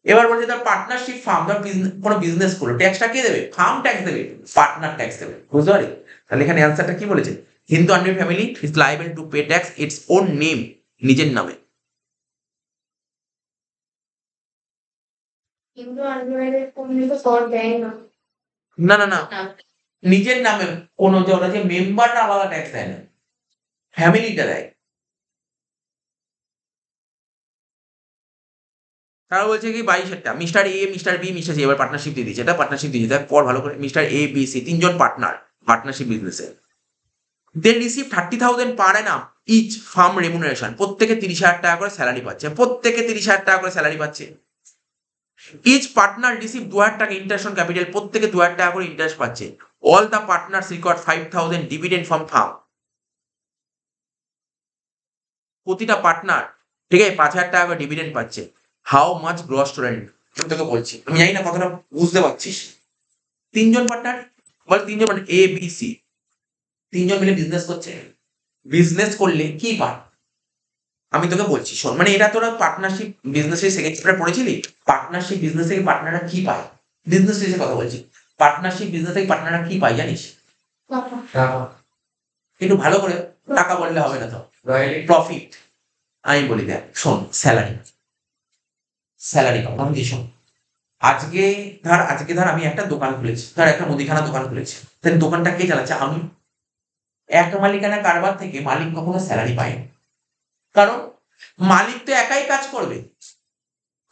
এবার বলছে তার পার্টনারশিপ ফার্ম ধর কোনো বিজনেস করলো ট্যাক্সটা কে দেবে ফার্ম ট্যাক্স দেবে পার্টনার ট্যাক্স দেবে বুঝতে পারি তাহলে এখানে অ্যান্সারটা কি বলেছে Hindu undivided family is liable to pay tax its own name নিজের নামে কিন্তু আনডিভাইডেড ফ্যামিলি তো কর দেয় না না না না নিজের নামে কোনো যে ওরা যে মেম্বাররা আলাদা ট্যাক্স দেয় না ফ্যামিলিটা দেয় তারা বলছে কি 22 mister A mister B mister C এবার পার্টনারশিপ দিয়ে দিচ্ছে এটা পার্টনারশিপ দিয়েছে দেখ পর ভালো করে মিস্টার এ বি সি তিনজন পার্টনারশিপ বিজনেসে they receive 30,000 per annum each firm remuneration প্রত্যেকে 30,000 টাকা করে স্যালারি পাচ্ছে প্রত্যেকে 30,000 টাকা করে স্যালারি পাচ্ছে ইচ পার্টনার রিসিভ 2,000 টাকা ইন্টারেস্ট অন ক্যাপিটাল প্রত্যেকে 2,000 টাকা করে ইন্টারেস্ট পাচ্ছে all the partners record 5,000 dividend from farm প্রতিটা পার্টনার ঠিক আছে 5,000 টাকা করে ডিভিডেন্ড পাচ্ছে হাউ মাচ গ্রস টোটাল আমি তোকে বলছি আমি জানি না কতটা বুঝতে পারছিস তিনজন পার্টনার বল তিনজন মানে এ বি সি তিনজন মিলে বিজনেস করছে বিজনেস করলে কি পায় আমি তোকে বলছি শোন মানে এটা তোরা পার্টনারশিপ বিজনেসের সেকেন্ড চ্যাপ্টার পড়েছিলি পার্টনারশিপ বিজনেস থেকে পার্টনাররা কি পায় বিজনেস এসে কথা বলছি পার্টনারশিপ বিজনেস থেকে পার্টনাররা কি পায় জানিস একটু ভালো করে টাকা বললে হবে না তো প্রফিট আমি বলি দেখ শোন স্যালারি আমি শোন আজকে ধর আমি একটা দোকান খুলেছি ধর একটা মুদিখানা দোকান খুলেছি তাহলে দোকানটা কে চালাচ্ছে আমি এক মালিকানা কারবার থেকে মালিক কখনো স্যালারি পায় না কারণ মালিক তো একাই কাজ করবে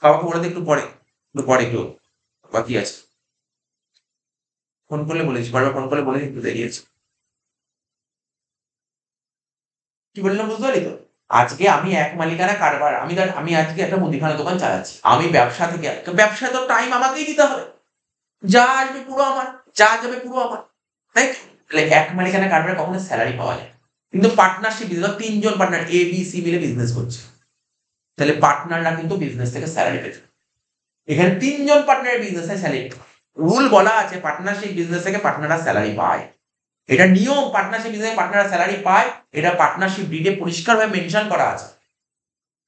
বাবাকে বলে একটু পরে একটু বাকি আছে ফোন করলে বলেছি বারবার ফোন করলে বলে একটু দেরি আছে কি বললাম বুঝতে পারি তো আজকে আমি এক মালিকানা কারবার আমি আজকে একটা মুদিখানা দোকান চালাচ্ছি আমি ব্যবসা থেকে ব্যবসা তো টাইম আমাকেই দিতে হবে যা আসবে পুরো আমার যা যাবে পুরো আমার তাই তাহলে এক মালিকানা কারবারে কখনো স্যালারি পাওয়া যায় কিন্তু পার্টনারশিপ বিজনেস তিনজন পার্টনার এ বি সি মিলে বিজনেস করছে তাহলে পার্টনাররা কিন্তু বিজনেস থেকে স্যালারি পেয়েছে এখানে তিনজন পার্টনারের বিজনেসে স্যালারি রুল বলা আছে পার্টনারশিপ বিজনেস থেকে পার্টনাররা স্যালারি পায় এটা নিয়ম পার্টনারশিপ বিজনেসে পার্টনাররা স্যালারি পায় এটা পার্টনারশিপ ডিডে পরিষ্কারভাবে মেনশন করা আছে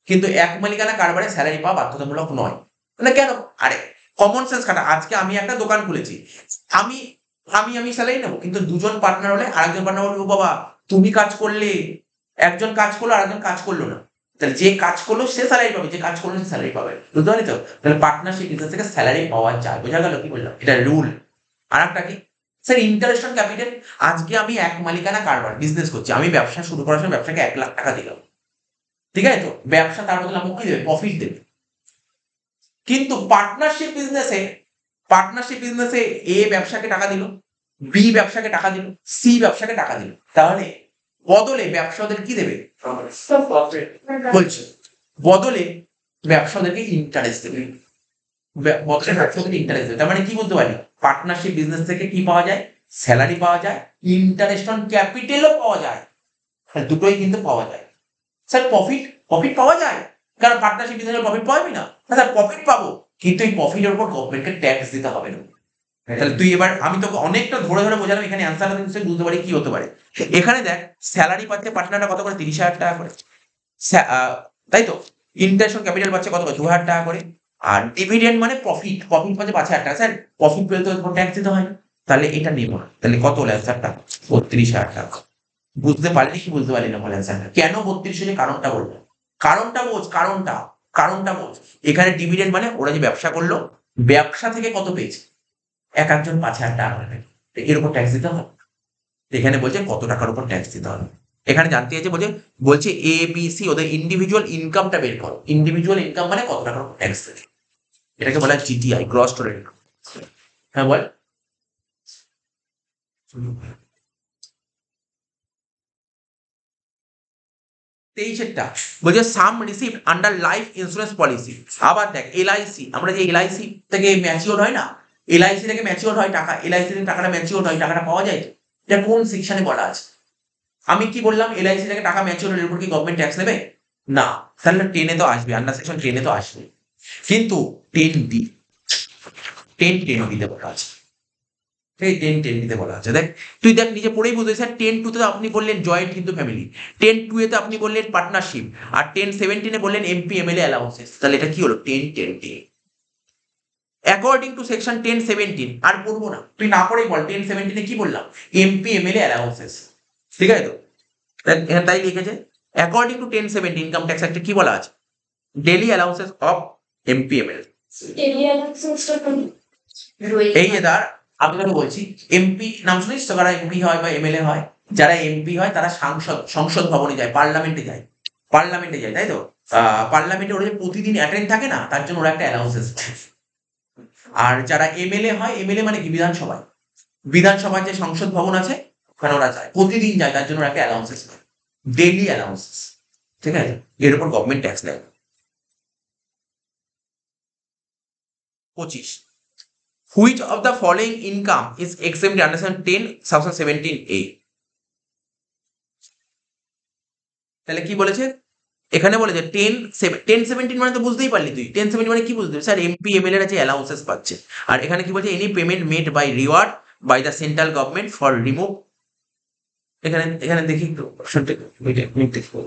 কিন্তু এক মালিকানা কারবারে স্যালারি পাওয়া বাধ্যতামূলক নয় মানে কেন আরে কমন সেন্স খাটা আজকে আমি একটা দোকান খুলেছি আমি স্যালারি নেবো কিন্তু দুজন পার্টনার হলে আরেকজন পার্টনার বলবো বাবা তুমি কাজ করলে একজন কাজ করলো আরেকজন কাজ করলো না তাহলে যে কাজ করলো সে স্যালারি পাবে যে কাজ করলো সে স্যালারি পাবে বুঝতে পারি তো তাহলে পার্টনারশিপ বিজনেস থেকে স্যালারি পাওয়া যায় বোঝা গেল কি বললাম এটা রুল আর একটা কি স্যার ইন্টারেস্ট অন ক্যাপিটাল আজকে আমি এক মালিকানা কারবার বিজনেস করছি আমি ব্যবসা শুরু করার সময় ব্যবসাকে 1,00,000 টাকা দিলাম ঠিক আছে তো ব্যবসা তার বদলে আমাকে কি দেবে প্রফিট দেবে কিন্তু পার্টনারশিপ বিজনেসে এ ব্যবসাকে টাকা দিল বি ব্যবসাকে টাকা দিল সি ব্যবসাকে টাকা দিল তাহলে বদলে ব্যবসা ওদের কি দেবে বলছে বদলে ব্যবসা ওদেরকে ইন্টারেস্ট দেবে তার মানে কি বলতে পারি পার্টনারশিপ বিজনেস থেকে কি পাওয়া যায় স্যালারি পাওয়া যায় ইন্টারেস্ট অন ক্যাপিটালও পাওয়া যায় দুটোই কিন্তু পাওয়া যায় স্যার প্রফিট পাওয়া যায় কারণ পার্টনারশিপ বিজনেসে প্রফিট পাবি না স্যার প্রফিট পাবো কিন্তু এই প্রফিটের উপর গভর্নমেন্টকে ট্যাক্স দিতে হবে না তাহলে তুই এবার আমি তোকে অনেকটা ধরে বোঝালাম এখানে অ্যান্সারটা নিশ্চয়ই বুঝতে পারি কি হতে পারে এখানে দেখ স্যালারি পাচ্ছে পার্টনাররা কত করে 30,000 টাকা করে তাই তো ইন্টারেস্ট অন ক্যাপিটাল পাচ্ছে কত করে 2,000 টাকা করে আর ডিভিডেন্ড মানে প্রফিট পাচ্ছে 5,000 টাকা স্যার প্রফিট পেলে তো ট্যাক্স দিতে হয় না তাহলে এটা নেব না তাহলে কত হলো অ্যান্সারটা 32,000 টাকা বুঝতে পারলি কি বুঝতে পারলি না বলে অ্যান্সারটা কেন 32 কারণটা বলবো কারণটা বোঝ এখানে ডিভিডেন্ড মানে ওরা যে ব্যবসা করলো ব্যবসা থেকে কত পেয়েছে একজন 5,000 টাকা করে এর উপর ট্যাক্স দিতে হবে এখানে বলছে কত টাকার উপর ট্যাক্স দিতে হবে এখানে জানতে চাইছে, বলছে এ বি সি ওদের ইন্ডিভিজুয়াল ইনকামটা বের করো। ইন্ডিভিজুয়াল ইনকাম মানে কত টাকা ট্যাক্স দেবে, এটাকে বলা হয় জিটিআই, গ্রস টোটাল ইনকাম। হ্যাঁ বল। 23 বলছে sum received under life insurance policy. আবার দেখ এলআইসি, আমরা যে এলআইসি থেকে ম্যাচিওর হয় না, এলআইসি থেকে ম্যাচিওর হয় টাকা, এলআইসি থেকে টাকাটা ম্যাচিওর হয়, টাকাটা পাওয়া যায়, এটা কোন সেকশনে বলা আছে? আমি কি বললাম, এলআইসি থেকে টাকা ম্যাচিওর হলে উপর কি গভর্নমেন্ট ট্যাক্স নেবে? না। তাহলে 10 তো আসবে, আন্ডার সেকশন 10 তো আসবে, কিন্তু 10D 10তে বলা আছে, এই 10তে বলা আছে। দেখ তুই দেখ নিজে পড়েই বুঝতে, স্যার 10-2 তে আপনি বললেন জয়েন্ট হিন্দু ফ্যামিলি, 10-2 তে আপনি বললেন পার্টনারশিপ, আর 10-17 বললেন এমপি এমএলএ অ্যালাউন্সেস, তাহলে এটা কি হলো? 10 অ্যাকর্ডিং টু সেকশন 10-17। আর পড়বো না, তুই না পড়েই বল 10-17 কি বললাম? এমপি এমএলএ অ্যালাউন্সেস, ঠিক আছে তো? এখানে তাই লিখেছে অ্যাকর্ডিং টু 10-17 ইনকাম ট্যাক্স অ্যাক্টে কি বলা আছে? Daily allowances of MP MLA. এই যে দাঁড়, আমি তোকে বলছি, এমপি নাম শুনিস তো, যারা এমপি হয় বা এমএলএ হয়, যারা এমপি হয় তারা সংসদ ভবনে যায়, পার্লামেন্টে যায়, তাই তো? পার্লামেন্টে ওরা যে প্রতিদিন অ্যাটেন্ড থাকে না, তার জন্য ওরা একটা অ্যালাউন্সেস পায়। আর যারা এমএলএ হয়, এমএলএ মানে কি বিধানসভায় যে সংসদ ভবন আছে ওখানে ওরা যায়, প্রতিদিন যায়, তার জন্য ওরা একটা অ্যালাউন্সেস পায়, ডেইলি অ্যালাউন্সেস, ঠিক আছে? এর উপর গভর্নমেন্ট ট্যাক্স নেয়। 25 which of the following income is exempted under section 10(17)(a)? তাহলে কি বলেছে এখানে? বলেছে 10-17 মানে তো বুঝতেই পারলি তুই, 10-17 মানে কি বুঝলি স্যার? এমপি এমএলএ রা যে অ্যালাউন্সেস পাচ্ছে। আর এখানে কি বলছে? Any payment made by reward by the central government for remove, এখানে দেখি একটু অপশনটা, দেখো।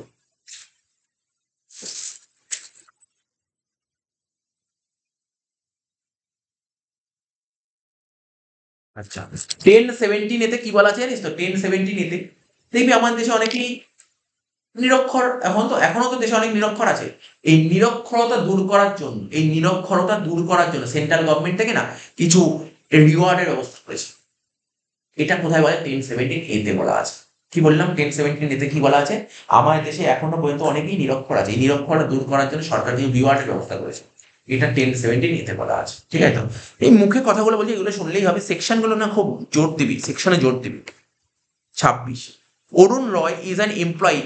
আচ্ছা 10-17 এতে কি বলা আছে জানিস তো? 10-17 এতে দেখবি আমাদের দেশে অনেকেই নিরক্ষর, এখনো তো দেশে অনেক নিরক্ষর আছে। এই নিরক্ষরতা দূর করার জন্য সেন্ট্রাল গভর্নমেন্ট থেকে না কিছু রিওয়ার্ডের ব্যবস্থা করেছে। এটা কোথায় বলে? 10-17 এতে বলা আছে। কি বললাম? 10-17 এতে কি বলা আছে? আমার দেশে এখনো পর্যন্ত অনেকেই নিরক্ষর আছে, এই নিরক্ষরতা দূর করার জন্য সরকার কিছু রিওয়ার্ডের ব্যবস্থা করেছে। এটা 10-17 এতে বলা আছে, ঠিক আছে তো? এই মুখে কথাগুলো বলছি, এগুলো শুনলেই হবে, সেকশন গুলো না খুব জোর দিবি, সেকশনে জোর দিবি। 26 Arun Roy is an employee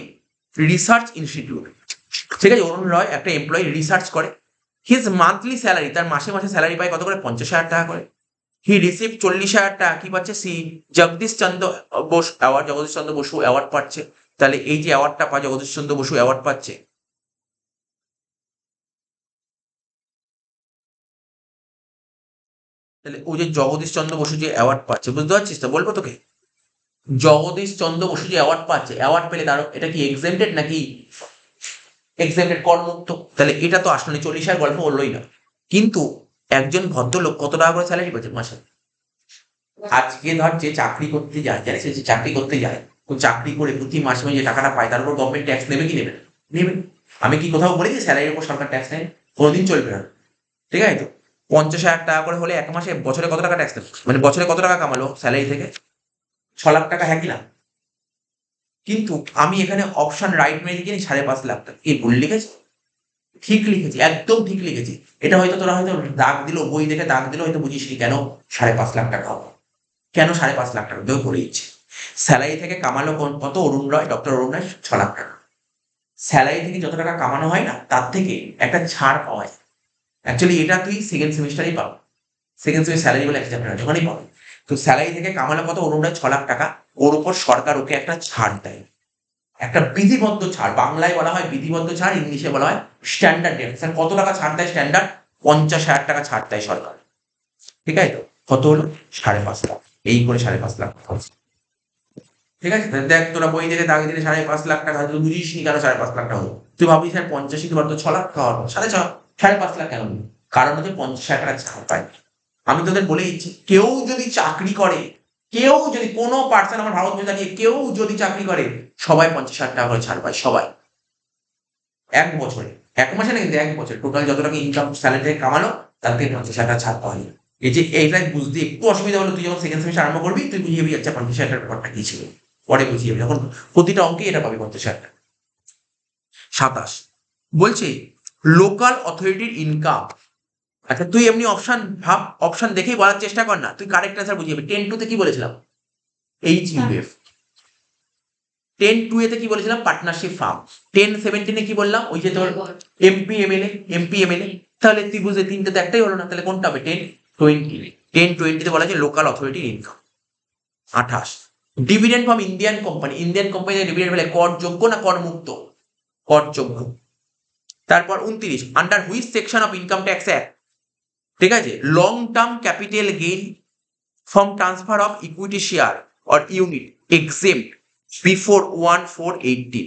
research institute, ঠিক আছে? অরুণ রয় একটা এমপ্লয়ি, রিসার্চ করে। হিজ মান্থলি স্যালারি, তার মাসে স্যালারি পায় কত করে? 50,000 টাকা করে। হি রিসিভ 40,000 টাকা কি পাচ্ছে? জগদীশ চন্দ্র বসু অ্যাওয়ার্ড পাচ্ছে। তাহলে এই যে অ্যাওয়ার্ডটা পায়, জগদীশ চন্দ্র বসু অ্যাওয়ার্ড পাচ্ছে, তাহলে ওই যে জগদীশ চন্দ্র বসু যে অ্যাওয়ার্ড পাচ্ছে, বুঝতে পারছিস তো? বলবো তোকে, জগদীশ চন্দ্র বসু যে অ্যাওয়ার্ড পাচ্ছে, অ্যাওয়ার্ড পেলে তার এটা কি এক্সেমটেড নাকি এক্সেমটেড, করমুক্ত? তাহলে এটা তো আসলে 40,000 গল্প বললোই না। কিন্তু একজন ভদ্রলোক কত টাকা করে স্যালারি পাচ্ছে মাসে? আজকে ধর যে চাকরি করতে যায়, জানিস যে চাকরি করতে যায়, তো চাকরি করে প্রতি মাসে যে টাকাটা পায় তার উপর গভর্নমেন্ট ট্যাক্স নেবে কি নেবে? নেবে। আমি কি কোথাও বলি যে স্যালারির উপর সরকার ট্যাক্স নেয়? কোনোদিন চলবে না, ঠিক আছে তো? 50,000 টাকা করে হলে এক মাসে, বছরে কত টাকা ট্যাক্স দেবে? মানে বছরে কত টাকা কামালো স্যালারি থেকে? 6 লাখ টাকা, হ্যাঁ কি না? কিন্তু আমি এখানে অপশন রাইট মেরে দিয়েছি 5.5 লাখ টাকা। কি ভুল লিখেছি? ঠিক লিখেছি, একদম ঠিক লিখেছি। এটা হয়তো তোরা হয়তো দাগ দিল, বই দেখে দাগ দিল, হয়তো বুঝিস নি কেন 5.5 লাখ টাকা হবে, কেন 5.5 লাখ টাকা কেউ করে দিচ্ছে। স্যালারি থেকে কামালো কত? অরুণ রয়, ডক্টর অরুণ রয় 6 লাখ টাকা। স্যালারি থেকে যত টাকা কামানো হয় না, তার থেকে একটা ছাড় পাওয়া যায়। অ্যাকচুয়ালি এটা তুই সেকেন্ড সেমিস্টারেই পাবো, সেকেন্ড সেমিস্টার স্যালারি বলে একটা চ্যাপ্টার যখনই পাবো। তো স্যালারি থেকে কামালো কত? অরুণ রয় 6 লাখ টাকা। ওর উপর সরকার ওকে একটা ছাড় দেয়, একটা বিধিবদ্ধ ছাড়। বাংলায় বলা হয় বিধিবদ্ধ ছাড়, ইংলিশে বলা হয় স্ট্যান্ডার্ড রেট। স্যার কত টাকা ছাড় দেয় স্ট্যান্ডার্ড? 50,000 টাকা ছাড় দেয় সরকার, ঠিক আছে তো? কত হলো? 5.5 লাখ। এই করে 5.5 লাখ, ঠিক আছে? দেখ তোরা বই দেখে দাগ দিলে 5.5 লাখ টাকা, তুই বুঝিস নি কেন 5.5 লাখ টাকা হলো। তুই ভাবি স্যার 50 বার তো 6 লাখ টাকা হলো, 5.5 লাখ কেন হলো? কারণ হচ্ছে 50,000 টাকা ছাড় পায়। আমি তোদের বলে দিচ্ছি, কেউ যদি চাকরি করে, কেউ যদি কোনো পার্সন আমার ভারতবর্ষে দাঁড়িয়ে কেউ যদি চাকরি করে, সবাই 50,000 টাকা করে ছাড় পায়, সবাই। এক বছরে, এক মাসে না কিন্তু এক বছর টোটাল যত টাকা ইনকাম স্যালারি থেকে কামালো, তার থেকে 50,000 টাকা ছাড় পাওয়া যায়। এই যে এইটাই বুঝতে একটু অসুবিধা হলো, তুই যখন সেকেন্ড সেমিস্টার আরম্ভ করবি তুই বুঝিয়ে যাচ্ছে 50,000 টাকার ব্যাপারটা কি ছিল। পরে বুঝিয়ে যাবে, যখন প্রতিটা অঙ্কে এটা পাবি 50,000 টাকা। 27 বলছে লোকাল অথরিটির ইনকাম। আচ্ছা তুই এমনি অপশন ভাব, অপশন দেখেই বলার চেষ্টা কর না, তুই কারেক্ট অ্যান্সার বুঝিয়ে যাবি। 10 2 তে কি বলেছিলাম? HUF। 10 2 এতে কি বলেছিলাম? Partnership firm. 10 17 কি বললাম? ওই যে তোর এমপি এমএলএ। তাহলে তুই বুঝে তিনটে তো একটাই হলো না, তাহলে কোনটা হবে? 10 20। 10 20 তে বলা আছে লোকাল অথরিটির income. 28 dividend from Indian company. Indian company dividend পেলে করযোগ্য না করমুক্ত? করযোগ্য। তারপর 29 under which section of income tax act, ঠিক আছে, long term capital gain from transfer of equity share or unit exempt before 1480।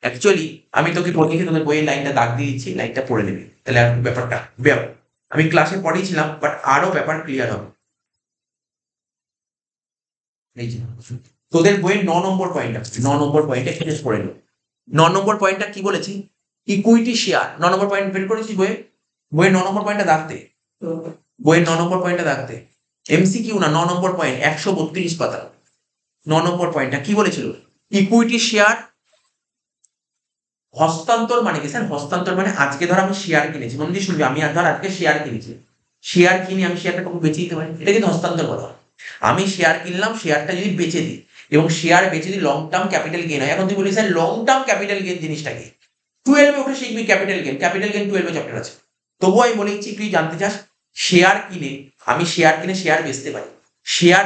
Actually আমি তোকে পড়িয়েছি, তোদের বইয়ের লাইনটা দাগ দিয়ে দিচ্ছি, লাইনটা পড়ে নেবে, তাহলে আর ব্যাপারটা আমি ক্লাসে পড়িয়েছিলাম, বাট আরো ব্যাপার ক্লিয়ার হবে। এই যে তোদের বইয়ের 9 নম্বর পয়েন্ট আছে, 9 নম্বর পয়েন্টে শেষ করে নেব। 9 নম্বর পয়েন্টটা কি বলেছি? Equity share. 9 নম্বর পয়েন্ট বের করেছিস বইয়ে? বইয়ের 9 নম্বর পয়েন্টটা দাগতে, বইয়ের 9 নম্বর পয়েন্টটা দাগতে। এমসিকিউ না, 9 নম্বর পয়েন্ট, 132 পাতা। 9 নম্বর পয়েন্টটা কি বলেছিল? ইকুইটি শেয়ার হস্তান্তর মানে কি স্যার? হস্তান্তর মানে আজকে ধর আমি শেয়ার কিনেছি, মনে দিয়ে শুনবি, আমি ধর আজকে শেয়ার কিনেছি, শেয়ার কিনে আমি শেয়ারটা কাউকে বেঁচে দিতে পারি, এটা কিন্তু হস্তান্তর করা হয়। আমি শেয়ার কিনলাম, শেয়ারটা যদি বেচে দিই এবং শেয়ার বেচে দিই, লং টার্ম ক্যাপিটাল গেইন হয়। এখন তুই বলিস sir long term capital gain জিনিসটা কি? 12 ওটা শিখবি, capital gain. Capital gain 12 chapter আছে। তবুও আমি বলেছি তুই জানতে চাস, শেয়ার কিনে আমি শেয়ার কিনে শেয়ার বেচতে পারি। শেয়ার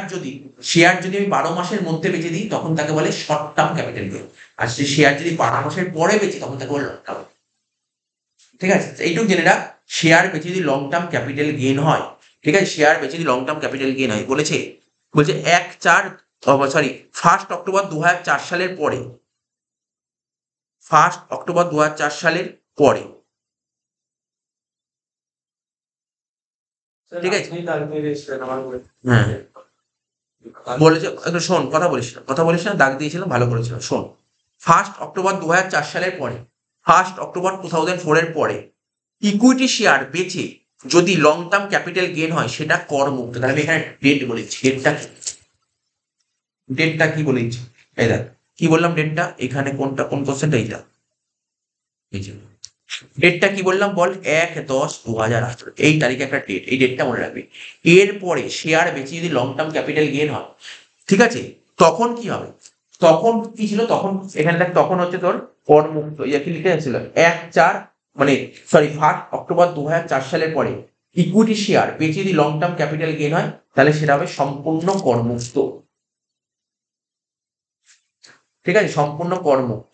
যদি আমি 12 মাসের মধ্যে বেচে দিই তখন তাকে বলে শর্ট টার্ম ক্যাপিটাল গেইন। আর সেই শেয়ার যদি 12 মাসের পরে বেচি তখন তাকে বলে লং টার্ম। ঠিক আছে, এইটুকু জেনে রাখ, শেয়ার বেচে যদি লং টার্ম ক্যাপিটাল গেইন হয়, ঠিক আছে, শেয়ার বেচে যদি লং টার্ম ক্যাপিটাল গেইন হয়, বলছে 1 অক্টোবর 2004 সালের পরে, 1 অক্টোবর 2004 সালের পরে, ঠিক আছে, হ্যাঁ বলেছে, একটু শোন, কথা বলিস না, দাগ দিয়েছিলাম, ভালো করেছিলাম, শোন। 1 অক্টোবর 2004 সালের পরে, 1 অক্টোবর 2004 এর পরে ইকুইটি শেয়ার বেচে যদি লং টার্ম ক্যাপিটাল গেইন হয় সেটা কর মুক্ত। তাহলে আমি এখানে ডেট বলেছি, ডেটটা কি বলেছি? এই দেখ কি বললাম ডেটটা, এখানে কোনটা, কোন কোশ্চেনটা? এইটা, এই যে ডেটটা কি বললাম বল? 1/10/2018, এই তারিখে একটা ডেট, এই ডেটটা মনে রাখবি। এরপরে শেয়ার বেচে যদি লং টার্ম ক্যাপিটাল গেইন হয়, ঠিক আছে, তখন কি হবে? তখন কি ছিল? তখন এখানে দেখ, তখন হচ্ছে তোর করমুক্ত। কি লিখে ছিল? 1/4 মানে 1 অক্টোবর 2004 সালের পরে ইকুইটি শেয়ার বেচে যদি লং টার্ম ক্যাপিটাল গেইন হয় তাহলে সেটা হবে সম্পূর্ণ করমুক্ত। ঠিক আছে, সম্পূর্ণ করমুক্ত।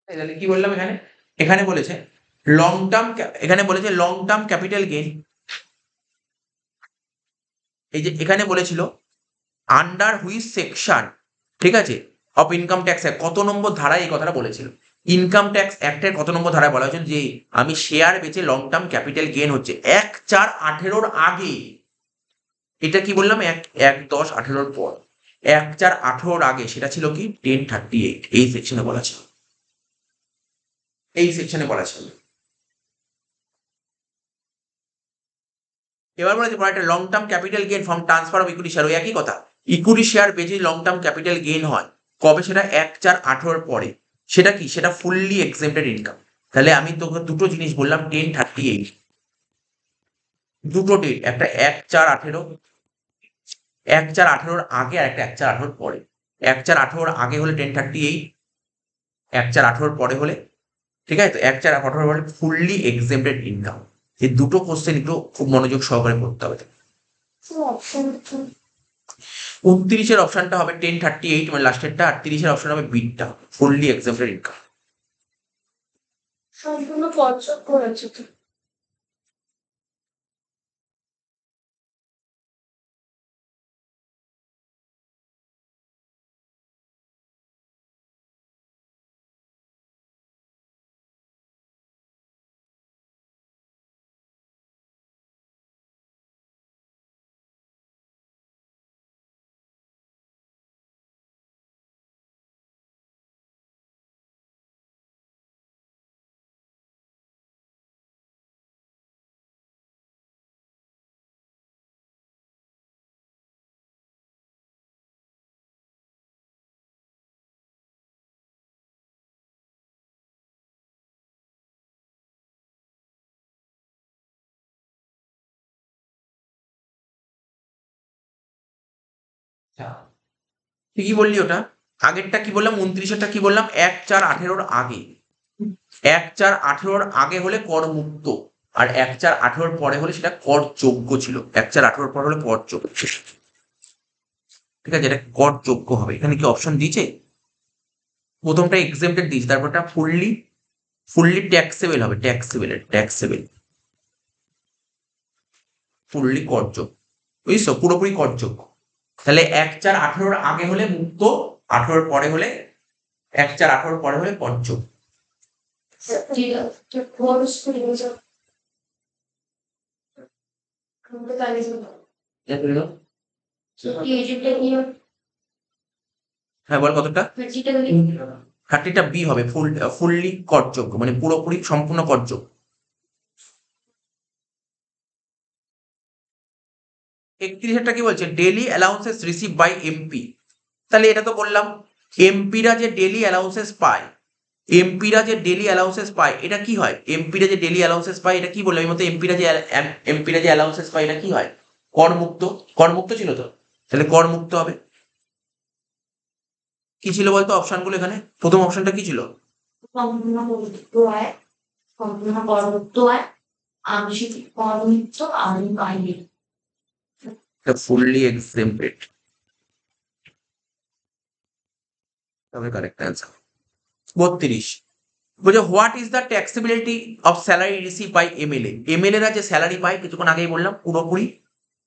তাহলে কি বললাম এখানে? এখানে বলেছে লং টার্ম, এখানে বলেছে লং টার্ম ক্যাপিটাল গেইন, এই যে এখানে বলেছিল আন্ডার হুইচ সেকশন, ঠিক আছে, অফ ইনকাম ট্যাক্স অ্যাক্ট, কত নম্বর ধারায় এই কথাটা বলেছিল? ইনকাম ট্যাক্স অ্যাক্টের কত নম্বর ধারায় বলা হয়েছে যে আমি শেয়ার বেচে লং টার্ম ক্যাপিটাল গেইন হচ্ছে 1/4/18 আগে। এটা কি বললাম? 1/10/18 পর, 1/4/18 আগে সেটা ছিল কি? 1038, এই সেকশনে বলা ছিল, এই সেকশনে বলা ছিল। এবার বলেছে পরে একটা long term capital gain from transfer of equity share, ওই একই কথা। ইকুইটি শেয়ার বেচে লং টার্ম ক্যাপিটাল গেইন হয় কবে? সেটা 1/4/18 পরে। সেটা কি? সেটা ফুললি এক্সেম্পটেড ইনকাম। তাহলে আমি তোকে দুটো জিনিস বললাম, 1038, দুটো ডেট, একটা 1/4/18, 1/4/18 আগে, আর একটা 1/4/18 পরে। 1/4/18 আগে হলে 1038, 1/4/18 পরে হলে, ঠিক আছে, তো 1/4/18 হলে ফুললি এক্সেম্পটেড ইনকাম। এই দুটো কোশ্চেন একটু খুব মনোযোগ সহকারে পড়তে হবে। অপশন 29-এর অপশনটা হবে 1038 মানে লাস্টেরটা, আর 30-এর অপশন হবে বিটটা, ফুললি এক্সেম্পটেড ইনকাম। সম্পূর্ণ পর্যক করেছে তো। তুই কি বললি ওটা? আগেরটা কি বললাম? 29-এরটা কি বললাম? 1/4/18 আগে। 1/4/18 আগে হলে কর মুক্ত, আর 1/4/18 পরে হলে সেটা কর যোগ্য ছিল। 1/4/18 পরে হলে কর যোগ্য, ঠিক আছে? এটা কর যোগ্য হবে। এখানে কি অপশন দিয়েছে? প্রথমটা এক্সেম্পটেড দিয়েছে, তারপরটা ফুললি ট্যাক্সেবল হবে। ট্যাক্সেবল ফুললি করযোগ্য, বুঝছো? পুরোপুরি করযোগ্য। তাহলে 1/4/18 আগে হলে মুক্ত, 18 পরে হলে 1/4/18 পরে হলে করযোগ্য। হ্যাঁ বল কতটা? 30টা বি হবে, ফুললি করযোগ্য, মানে পুরোপুরি সম্পূর্ণ করযোগ্য। 31-এরটা কি বলছে? Daily allowances receive by MP. তাহলে এটা তো বললাম, এমপিরা যে ডেলি অ্যালাউন্সেস পায়, এটা কি হয়? এমপিরা যে ডেলি অ্যালাউন্সেস পায় এটা কি বললাম? এই মতো এমপিরা যে অ্যালাউন্সেস পায় এটা কি হয়? করমুক্ত ছিল তো, তাহলে করমুক্ত হবে। কি ছিল বলতো অপশনগুলো এখানে? প্রথম অপশনটা কি ছিল? সম্পূর্ণ করমুক্ত হয়, সম্পূর্ণ করমুক্ত হয়, আংশিক করমুক্ত, আর বাইরে। ফুললি এক্সেম্পটেড তবে কারেক্ট অ্যান্সার। 32 বলছে what is the taxability of salary receive by MLA. এমএলএরা যে স্যালারি পায়, কিছুক্ষণ আগেই বললাম, পুরোপুরি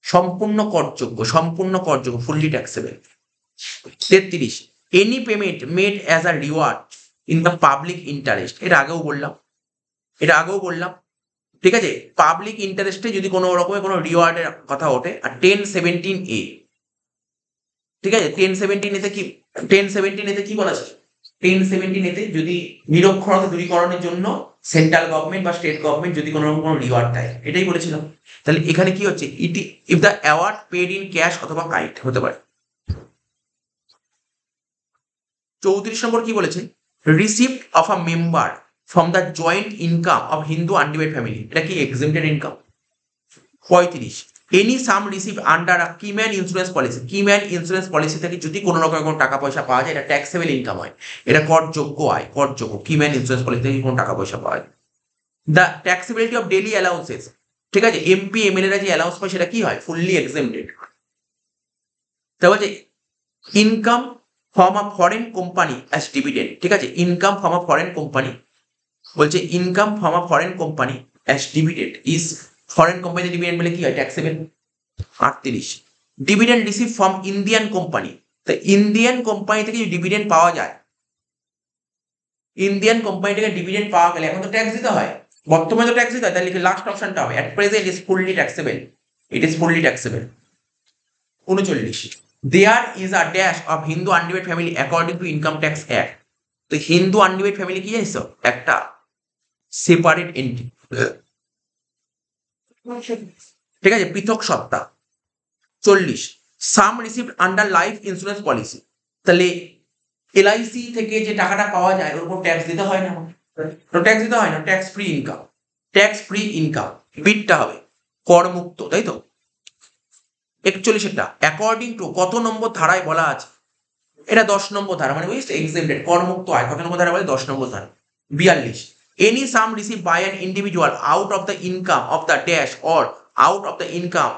সম্পূর্ণ করযোগ্য, fully taxable. 33 any payment made as a reward in the public interest. এটা আগেও বললাম, ঠিক আছে? পাবলিক ইন্টারেস্টে যদি কোনো রকমের কোনো রিওয়ার্ডের কথা ওঠে, আর 1017A, ঠিক আছে? 1017A তে কি বলা আছে? 1017A যদি নিরক্ষরতা দূরীকরণের জন্য সেন্ট্রাল গভর্নমেন্ট বা স্টেট গভর্নমেন্ট যদি কোনো রকম কোনো রিওয়ার্ড দেয়, এটাই বলেছিলাম। তাহলে এখানে কি হচ্ছে? If the award paid in cash অথবা কাইন্ড হতে পারে। 34 নম্বর কি বলেছে? Receipt of a member from the joint income of Hindu undivided family. এটা কি exempted income? 35 any sum receive under a keyman insurance policy থেকে যদি কোনো রকম কোনো টাকা পয়সা পাওয়া যায়, এটা ট্যাক্সেবল ইনকাম হয়, এটা করযোগ্য আয়, করযোগ্য। কিম্যান ইন্স্যুরেন্স পলিসি থেকে কোনো টাকা পয়সা পাওয়া যায়। The taxability of daily allowances, ঠিক আছে? এমপি এমএলএরা যে অ্যালাউন্স পায় সেটা কি হয়? Fully exempted. তা বলছে income from a foreign company as dividend, ঠিক আছে? Income from a foreign company, বলছে income from a foreign company as dividend is, foreign কোম্পানিতে ডিভিডেন্ড বলে কি হয়? Taxable. 38 dividend receive from Indian company. তো ইন্ডিয়ান কোম্পানি থেকে যদি ডিভিডেন্ড পাওয়া যায়, ইন্ডিয়ান কোম্পানি থেকে ডিভিডেন্ড পাওয়া গেলে এখন তো ট্যাক্স দিতে হয়, বর্তমানে তো ট্যাক্স দিতে হয়, তাহলে লাস্ট অপশনটা হবে at present is fully taxable. It is fully taxable. 39 there is a dash of Hindu undivided family according to income tax act. তো হিন্দু আনডিভাইড ফ্যামিলি কি জানিস? একটা সেপারেট এন্টিটি, ঠিক আছে? পৃথক সত্তা। 40 sum received under life insurance policy. তাহলে LIC থেকে যে টাকাটা পাওয়া যায় ওর উপর ট্যাক্স দিতে হয় না? ট্যাক্স দিতে হয় না, ট্যাক্স ফ্রি ইনকাম। বিটটা হবে করমুক্ত, তাই তো? 41 অ্যাকর্ডিং টু কত নম্বর ধারায় বলা আছে? এটা 10 নম্বর ধারা, মানে বুঝিস এক্সেম্পটেড করমুক্ত আয় কত নম্বর ধারা বলে? 10 নম্বর ধারা। 42 any sum receive by an individual out of the income of the dash or out of the income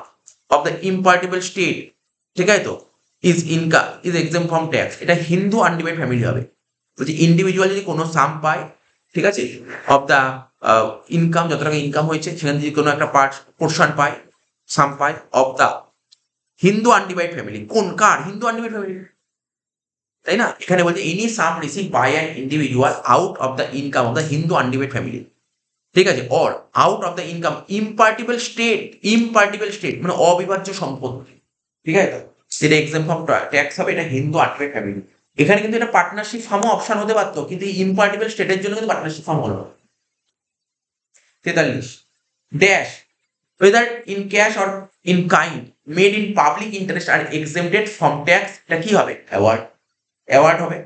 of the impartible estate, ঠিক আছে তো, ইজ এক্সাম ফ্রম ট্যাক্স। এটা হিন্দু আনডিভাইড ফ্যামিলি হবে। বলছি ইন্ডিভিজুয়াল যদি কোনো সাম পায়, ঠিক আছে, অফ দ্য ইনকাম, যত টাকা ইনকাম হয়েছে সেখানে যদি কোনো একটা পোর্শন পায়, সাম পায়, of the Hindu undivided family. কোন কার? হিন্দু আনডিভাইড ফ্যামিলি, তাই না? এখানে বলছে any sum receive by an individual out of the income of the Hindu undivided family, ঠিক আছে, or out of the income impartible estate মানে অবিভাজ্য সম্পত্তি, ঠিক আছে? সেটা এক্সাম ফ্রম ট্যাক্স হবে, এটা হিন্দু আনডিভাইড ফ্যামিলি। এখানে কিন্তু এটা পার্টনারশিপ ফার্মও অপশন হতে পারতো, কিন্তু ইম্পার্টিবল স্টেটের জন্য কিন্তু পার্টনারশিপ ফার্ম হলো। 43 dash whether in cash or in kind made in public interest are exempted from tax, এটা কি হবে? অ্যাওয়ার্ড হবে।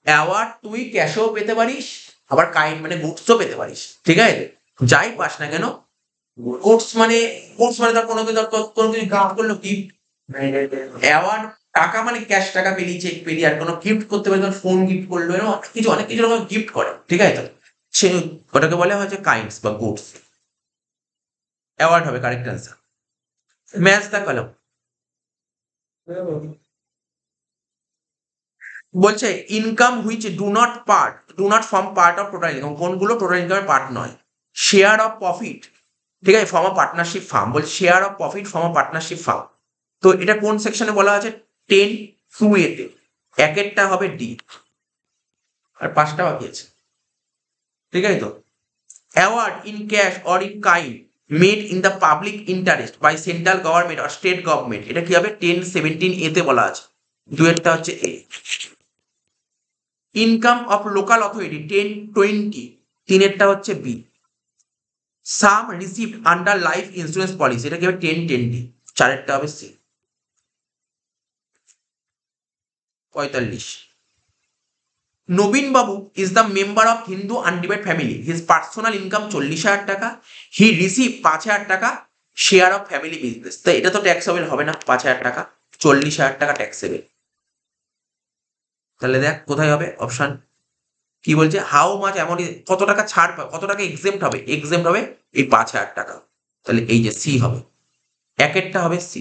অ্যাওয়ার্ড তুই ক্যাশেও পেতে পারিস, আবার কাইন্ড মানে গুডসও পেতে পারিস, ঠিক আছে? যাই পাস না কেন, গুডস মানে ধর কোনো কিছু গিফট করলো, গিফট অ্যাওয়ার্ড টাকা মানে ক্যাশ টাকা পেলি, চেক পেলি, আর কোনো গিফট করতে পারে, তখন ফোন গিফট করলো, এরকম অনেক কিছু রকম গিফট করে, ঠিক আছে? তো সে ওটাকে বলে হচ্ছে কাইন্ডস বা গুডস। অ্যাওয়ার্ড হবে কারেক্ট অ্যান্সার। ম্যাচ দ্য কলম। বলছে income which do not form part of total income, কোনগুলো টোটাল ইনকামের পার্ট নয়? শেয়ার অফ প্রফিট, ঠিক আছে, ফর্ম অফ পার্টনারশিপ ফার্ম, বলছে share of profit form of partnership farm. তো এটা কোন সেকশনে বলা আছে? 10(2)(a) তে। একেরটা হবে ডি, আর 5টা বাকি আছে, ঠিক আছে তো? Award in cash or in kind made in the public interest by central government or state government, এটা কি হবে? 10(17)(a) তে বলা আছে। দুয়েরটা হচ্ছে A. Income of local authority 10(20), তিনেরটা হচ্ছে B. Sum received under life insurance policy, এটা কি হবে? 10(10)(d), চারেরটা হবে সি। 45, নবীন বাবু is the member of Hindu undivided family, his personal income 40,000 টাকা, হি রিসিভ 5,000 টাকা শেয়ার অফ ফ্যামিলি বিজনেস। তো এটা তো ট্যাক্সেবল হবে না, 5,000 টাকা, 40,000 টাকা ট্যাক্সেবল। তাহলে দেখ কোথায় হবে অপশন। কি বলছে? হাউ মাচ অ্যামাউন্ট, কত টাকা ছাড় পাবে, কত টাকা এক্সেম্ট হবে? এক্সেম্ট হবে এই 5,000 টাকা। তাহলে এই যে সি হবে, একেরটা হবে সি।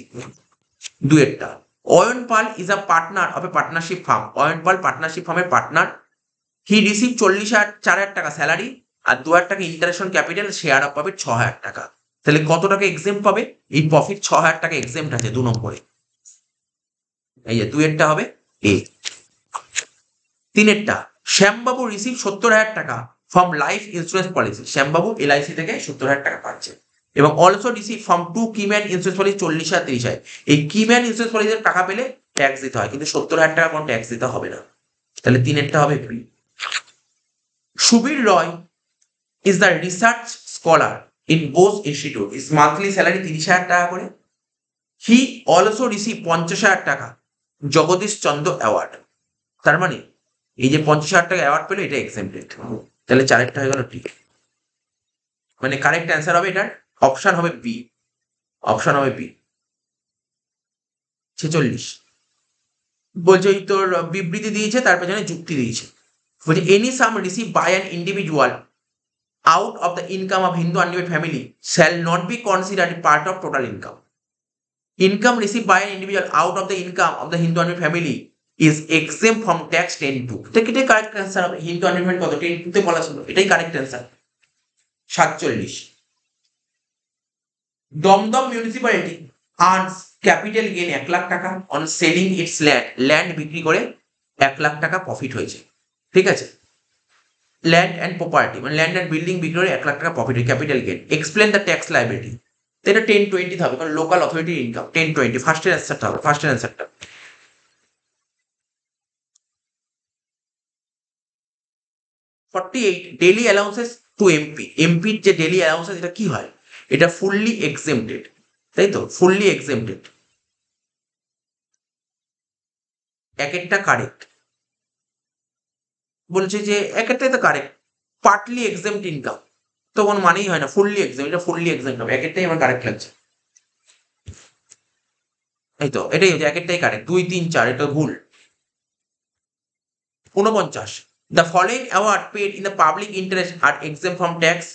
দুয়েরটা, Ayan Pal is a partner of a partnership firm, Ayan Pal partnership ফার্মের পার্টনার, হি রিসিভ 4,000 টাকা স্যালারি, আর 2,000 টাকা interest on capital, share of profit 6,000 টাকা। তাহলে কত টাকা এক্সেম্ট পাবে? এই প্রফিট 6,000 টাকা এক্সেম্ট আছে 2 নম্বরে। এই যে দুয়েরটা হবে এ। তিনেরটা, শ্যামবাবু রিসিভ 70,000 টাকা ফ্রম লাইফ ইন্স্যুরেন্স পলিসি, শ্যামবাবু এলআইসি থেকে 70,000 টাকা পাচ্ছে, এবং also receive from 2 keyman insurance policy 40,000 30,000। এই কিম্যান ইন্স্যুরেন্স পলিসির টাকা পেলে ট্যাক্স দিতে হয়, কিন্তু 70,000 টাকা কোনো ট্যাক্স দিতে হবে না। তাহলে তিনেরটা হবে B. Subir Roy is the research scholar in Bose institute, is monthly salary 30,000 টাকা করে, হি অলসো রিসিভ 50,000 টাকা জগদীশ চন্দ্র অ্যাওয়ার্ড। তার মানে এই যে 50,000 টাকা অ্যাওয়ার্ড পেলো, এটা এক্সেম্পটেড। তাহলে চারেরটা হয়ে গেল ঠিক, মানে কারেক্ট অ্যান্সার হবে এটার অপশন হবে বি, অপশন হবে বি। 46, বলছে ওই তোর বিবৃতি দিয়েছে, তার পেছনে যুক্তি দিয়েছে। বলছে any sum receive by an individual out of the income of Hindu undivided family shall not be considered part of total income. Income received by an individual out of the income of the Hindu undivided family is exempt from tax 10(2). এটাই correct answer হবে। Hindu undivided কত? 10(2) তে বলা ছিল, এটাই correct answer. 47, Dum Dum municipality earns capital gain 1,00,000 টাকা on selling it's land বিক্রি করে 1,00,000 টাকা প্রফিট হয়েছে, ঠিক আছে? ল্যান্ড অ্যান্ড প্রপার্টি মানে ল্যান্ড অ্যান্ড বিল্ডিং বিক্রি করে 1,00,000 টাকা প্রফিট হয়, capital gain. Explain the tax liability, এটা 10(20) হবে, কারণ লোকাল অথরিটির ইনকাম। 10(20) ফার্স্টের অ্যান্সারটা হবে, ফার্স্টের অ্যান্সারটা। 48, ডেলি অ্যালাউন্সেস টু এমপি, এমপির যে ডেলি অ্যালাউন্সেস, এটা কি হয়? এটা ফুললি এক্সেম্পটেড, তাই তো? Fully exempted. একেরটা কারেক্ট, বলছে যে একেরটাই তো কারেক্ট, পার্টলি এক্সেম্পট ইনকাম তো কোনো মানেই হয় না, ফুললি এক্সেম্পট, এটা ফুললি এক্সেম্পট হবে। একেরটাই আমার কারেক্ট লাগছে, এই তো এটাই হচ্ছে একেরটাই কারেক্ট। 2 3 4 এটা ভুল। 49, the following award paid in the public interest are exempt from tax,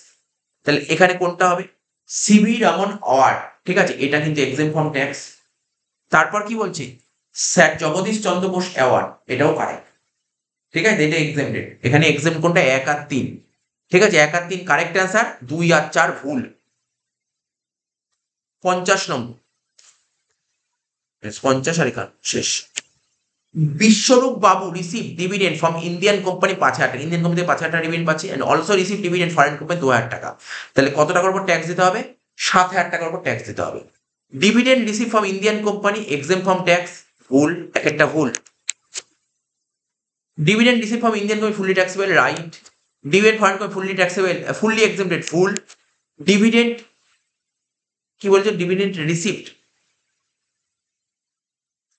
তাহলে এখানে কোনটা হবে? সিভি রমন অ্যাওয়ার্ড, ঠিক আছে, এটা কিন্তু এক্সেম্পট ফ্রম ট্যাক্স। তারপর কি বলছে? স্যার জগদীশ চন্দ্র বোস অ্যাওয়ার্ড, এটাও কারেক্ট, ঠিক আছে, এটা এক্সেম্পটেড। এখানে এক্সেম্পট কোনটা? 1 আর 3, ঠিক আছে, 1 আর 3 কারেক্ট অ্যান্সার, 2 আর 4 ভুল। 50 নম্বর, 50 আর এখানে শেষ। Biswarup babu receive dividend from Indian company 5,000 টাকা, ইন্ডিয়ান কোম্পানি 5,000 টাকা ডিভিডেন্ড পাচ্ছে, and also receive dividend foreign company 2,000 টাকা। তাহলে কত টাকার উপর ট্যাক্স দিতে হবে? 7,000 টাকার উপর ট্যাক্স দিতে হবে। Dividend receive from Indian company exempt from tax, ভুল, একটা ভুল। Dividend receive from Indian company fully taxable, right. Dividend foreign company fully taxable, fully exempted, ভুল। ডিভিডেন্ড কি বলছে? Dividend received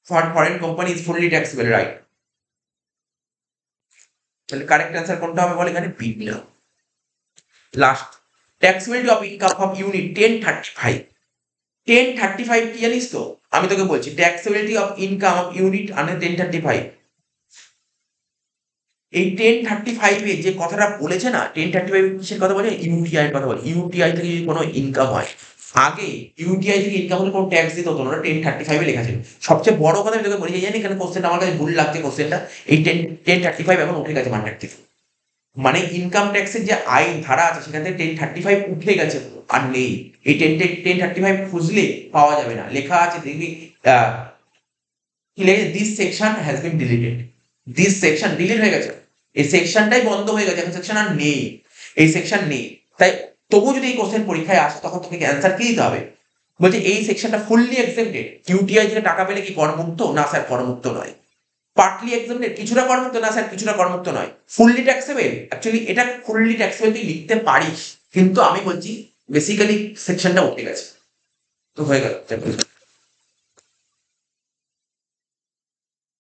for foreign company is fully taxable, right? তাহলে correct answer কোনটা হবে বলে? এখানে বি না। Last, taxability of income from unit 1035, 1035 কি জানিস তো? আমি তোকে বলছি taxability of income of unit under 1035, এই 1035 যে কথাটা বলেছে না, 1035 কিসের কথা বলে? ইউটিআই এর কথা বলে। ইউটিআই থেকে যদি কোনো ইনকাম হয়, আগে ইউটিআই থেকে ইনকাম হলে কোনো ট্যাক্স দিতে হতো না, 1035 লেখা ছিল। সবচেয়ে বড় কথা আমি তোকে বলি, জানি এখানে কোশ্চেনটা আমার কাছে ভুল লাগছে, কোশ্চেনটা এই 1035 এখন উঠে গেছে মার্কেট, মানে ইনকাম ট্যাক্সের যে আইন ধারা আছে সেখান থেকে 1035 উঠে গেছে, আর নেই। এই 1035 খুঁজলে পাওয়া যাবে না, লেখা আছে দেখবি কি লেখে, this section has been deleted, this section delete হয়ে গেছে, এই সেকশনটাই বন্ধ হয়ে গেছে, এখন সেকশন আর নেই, এই সেকশন নেই। তাই তবু যদি এই কোশ্চেন পরীক্ষায় আসে তখন তোকে অ্যান্সার কি দিতে হবে? বলছে এই সেকশনটা ফুললি এক্সেপ্টেড, ইউটিআই থেকে টাকা পেলে কি করমুক্ত? না স্যার, করমুক্ত নয়। পার্টলি এক্সেপ্টেড, কিছুটা করমুক্ত? না স্যার, কিছুটা করমুক্ত নয়। ফুললি ট্যাক্সেবল, অ্যাকচুয়ালি এটা ফুললি ট্যাক্সেবল তুই লিখতে পারিস, কিন্তু আমি বলছি বেসিক্যালি সেকশনটা উঠে গেছে। তো হয়ে গেল।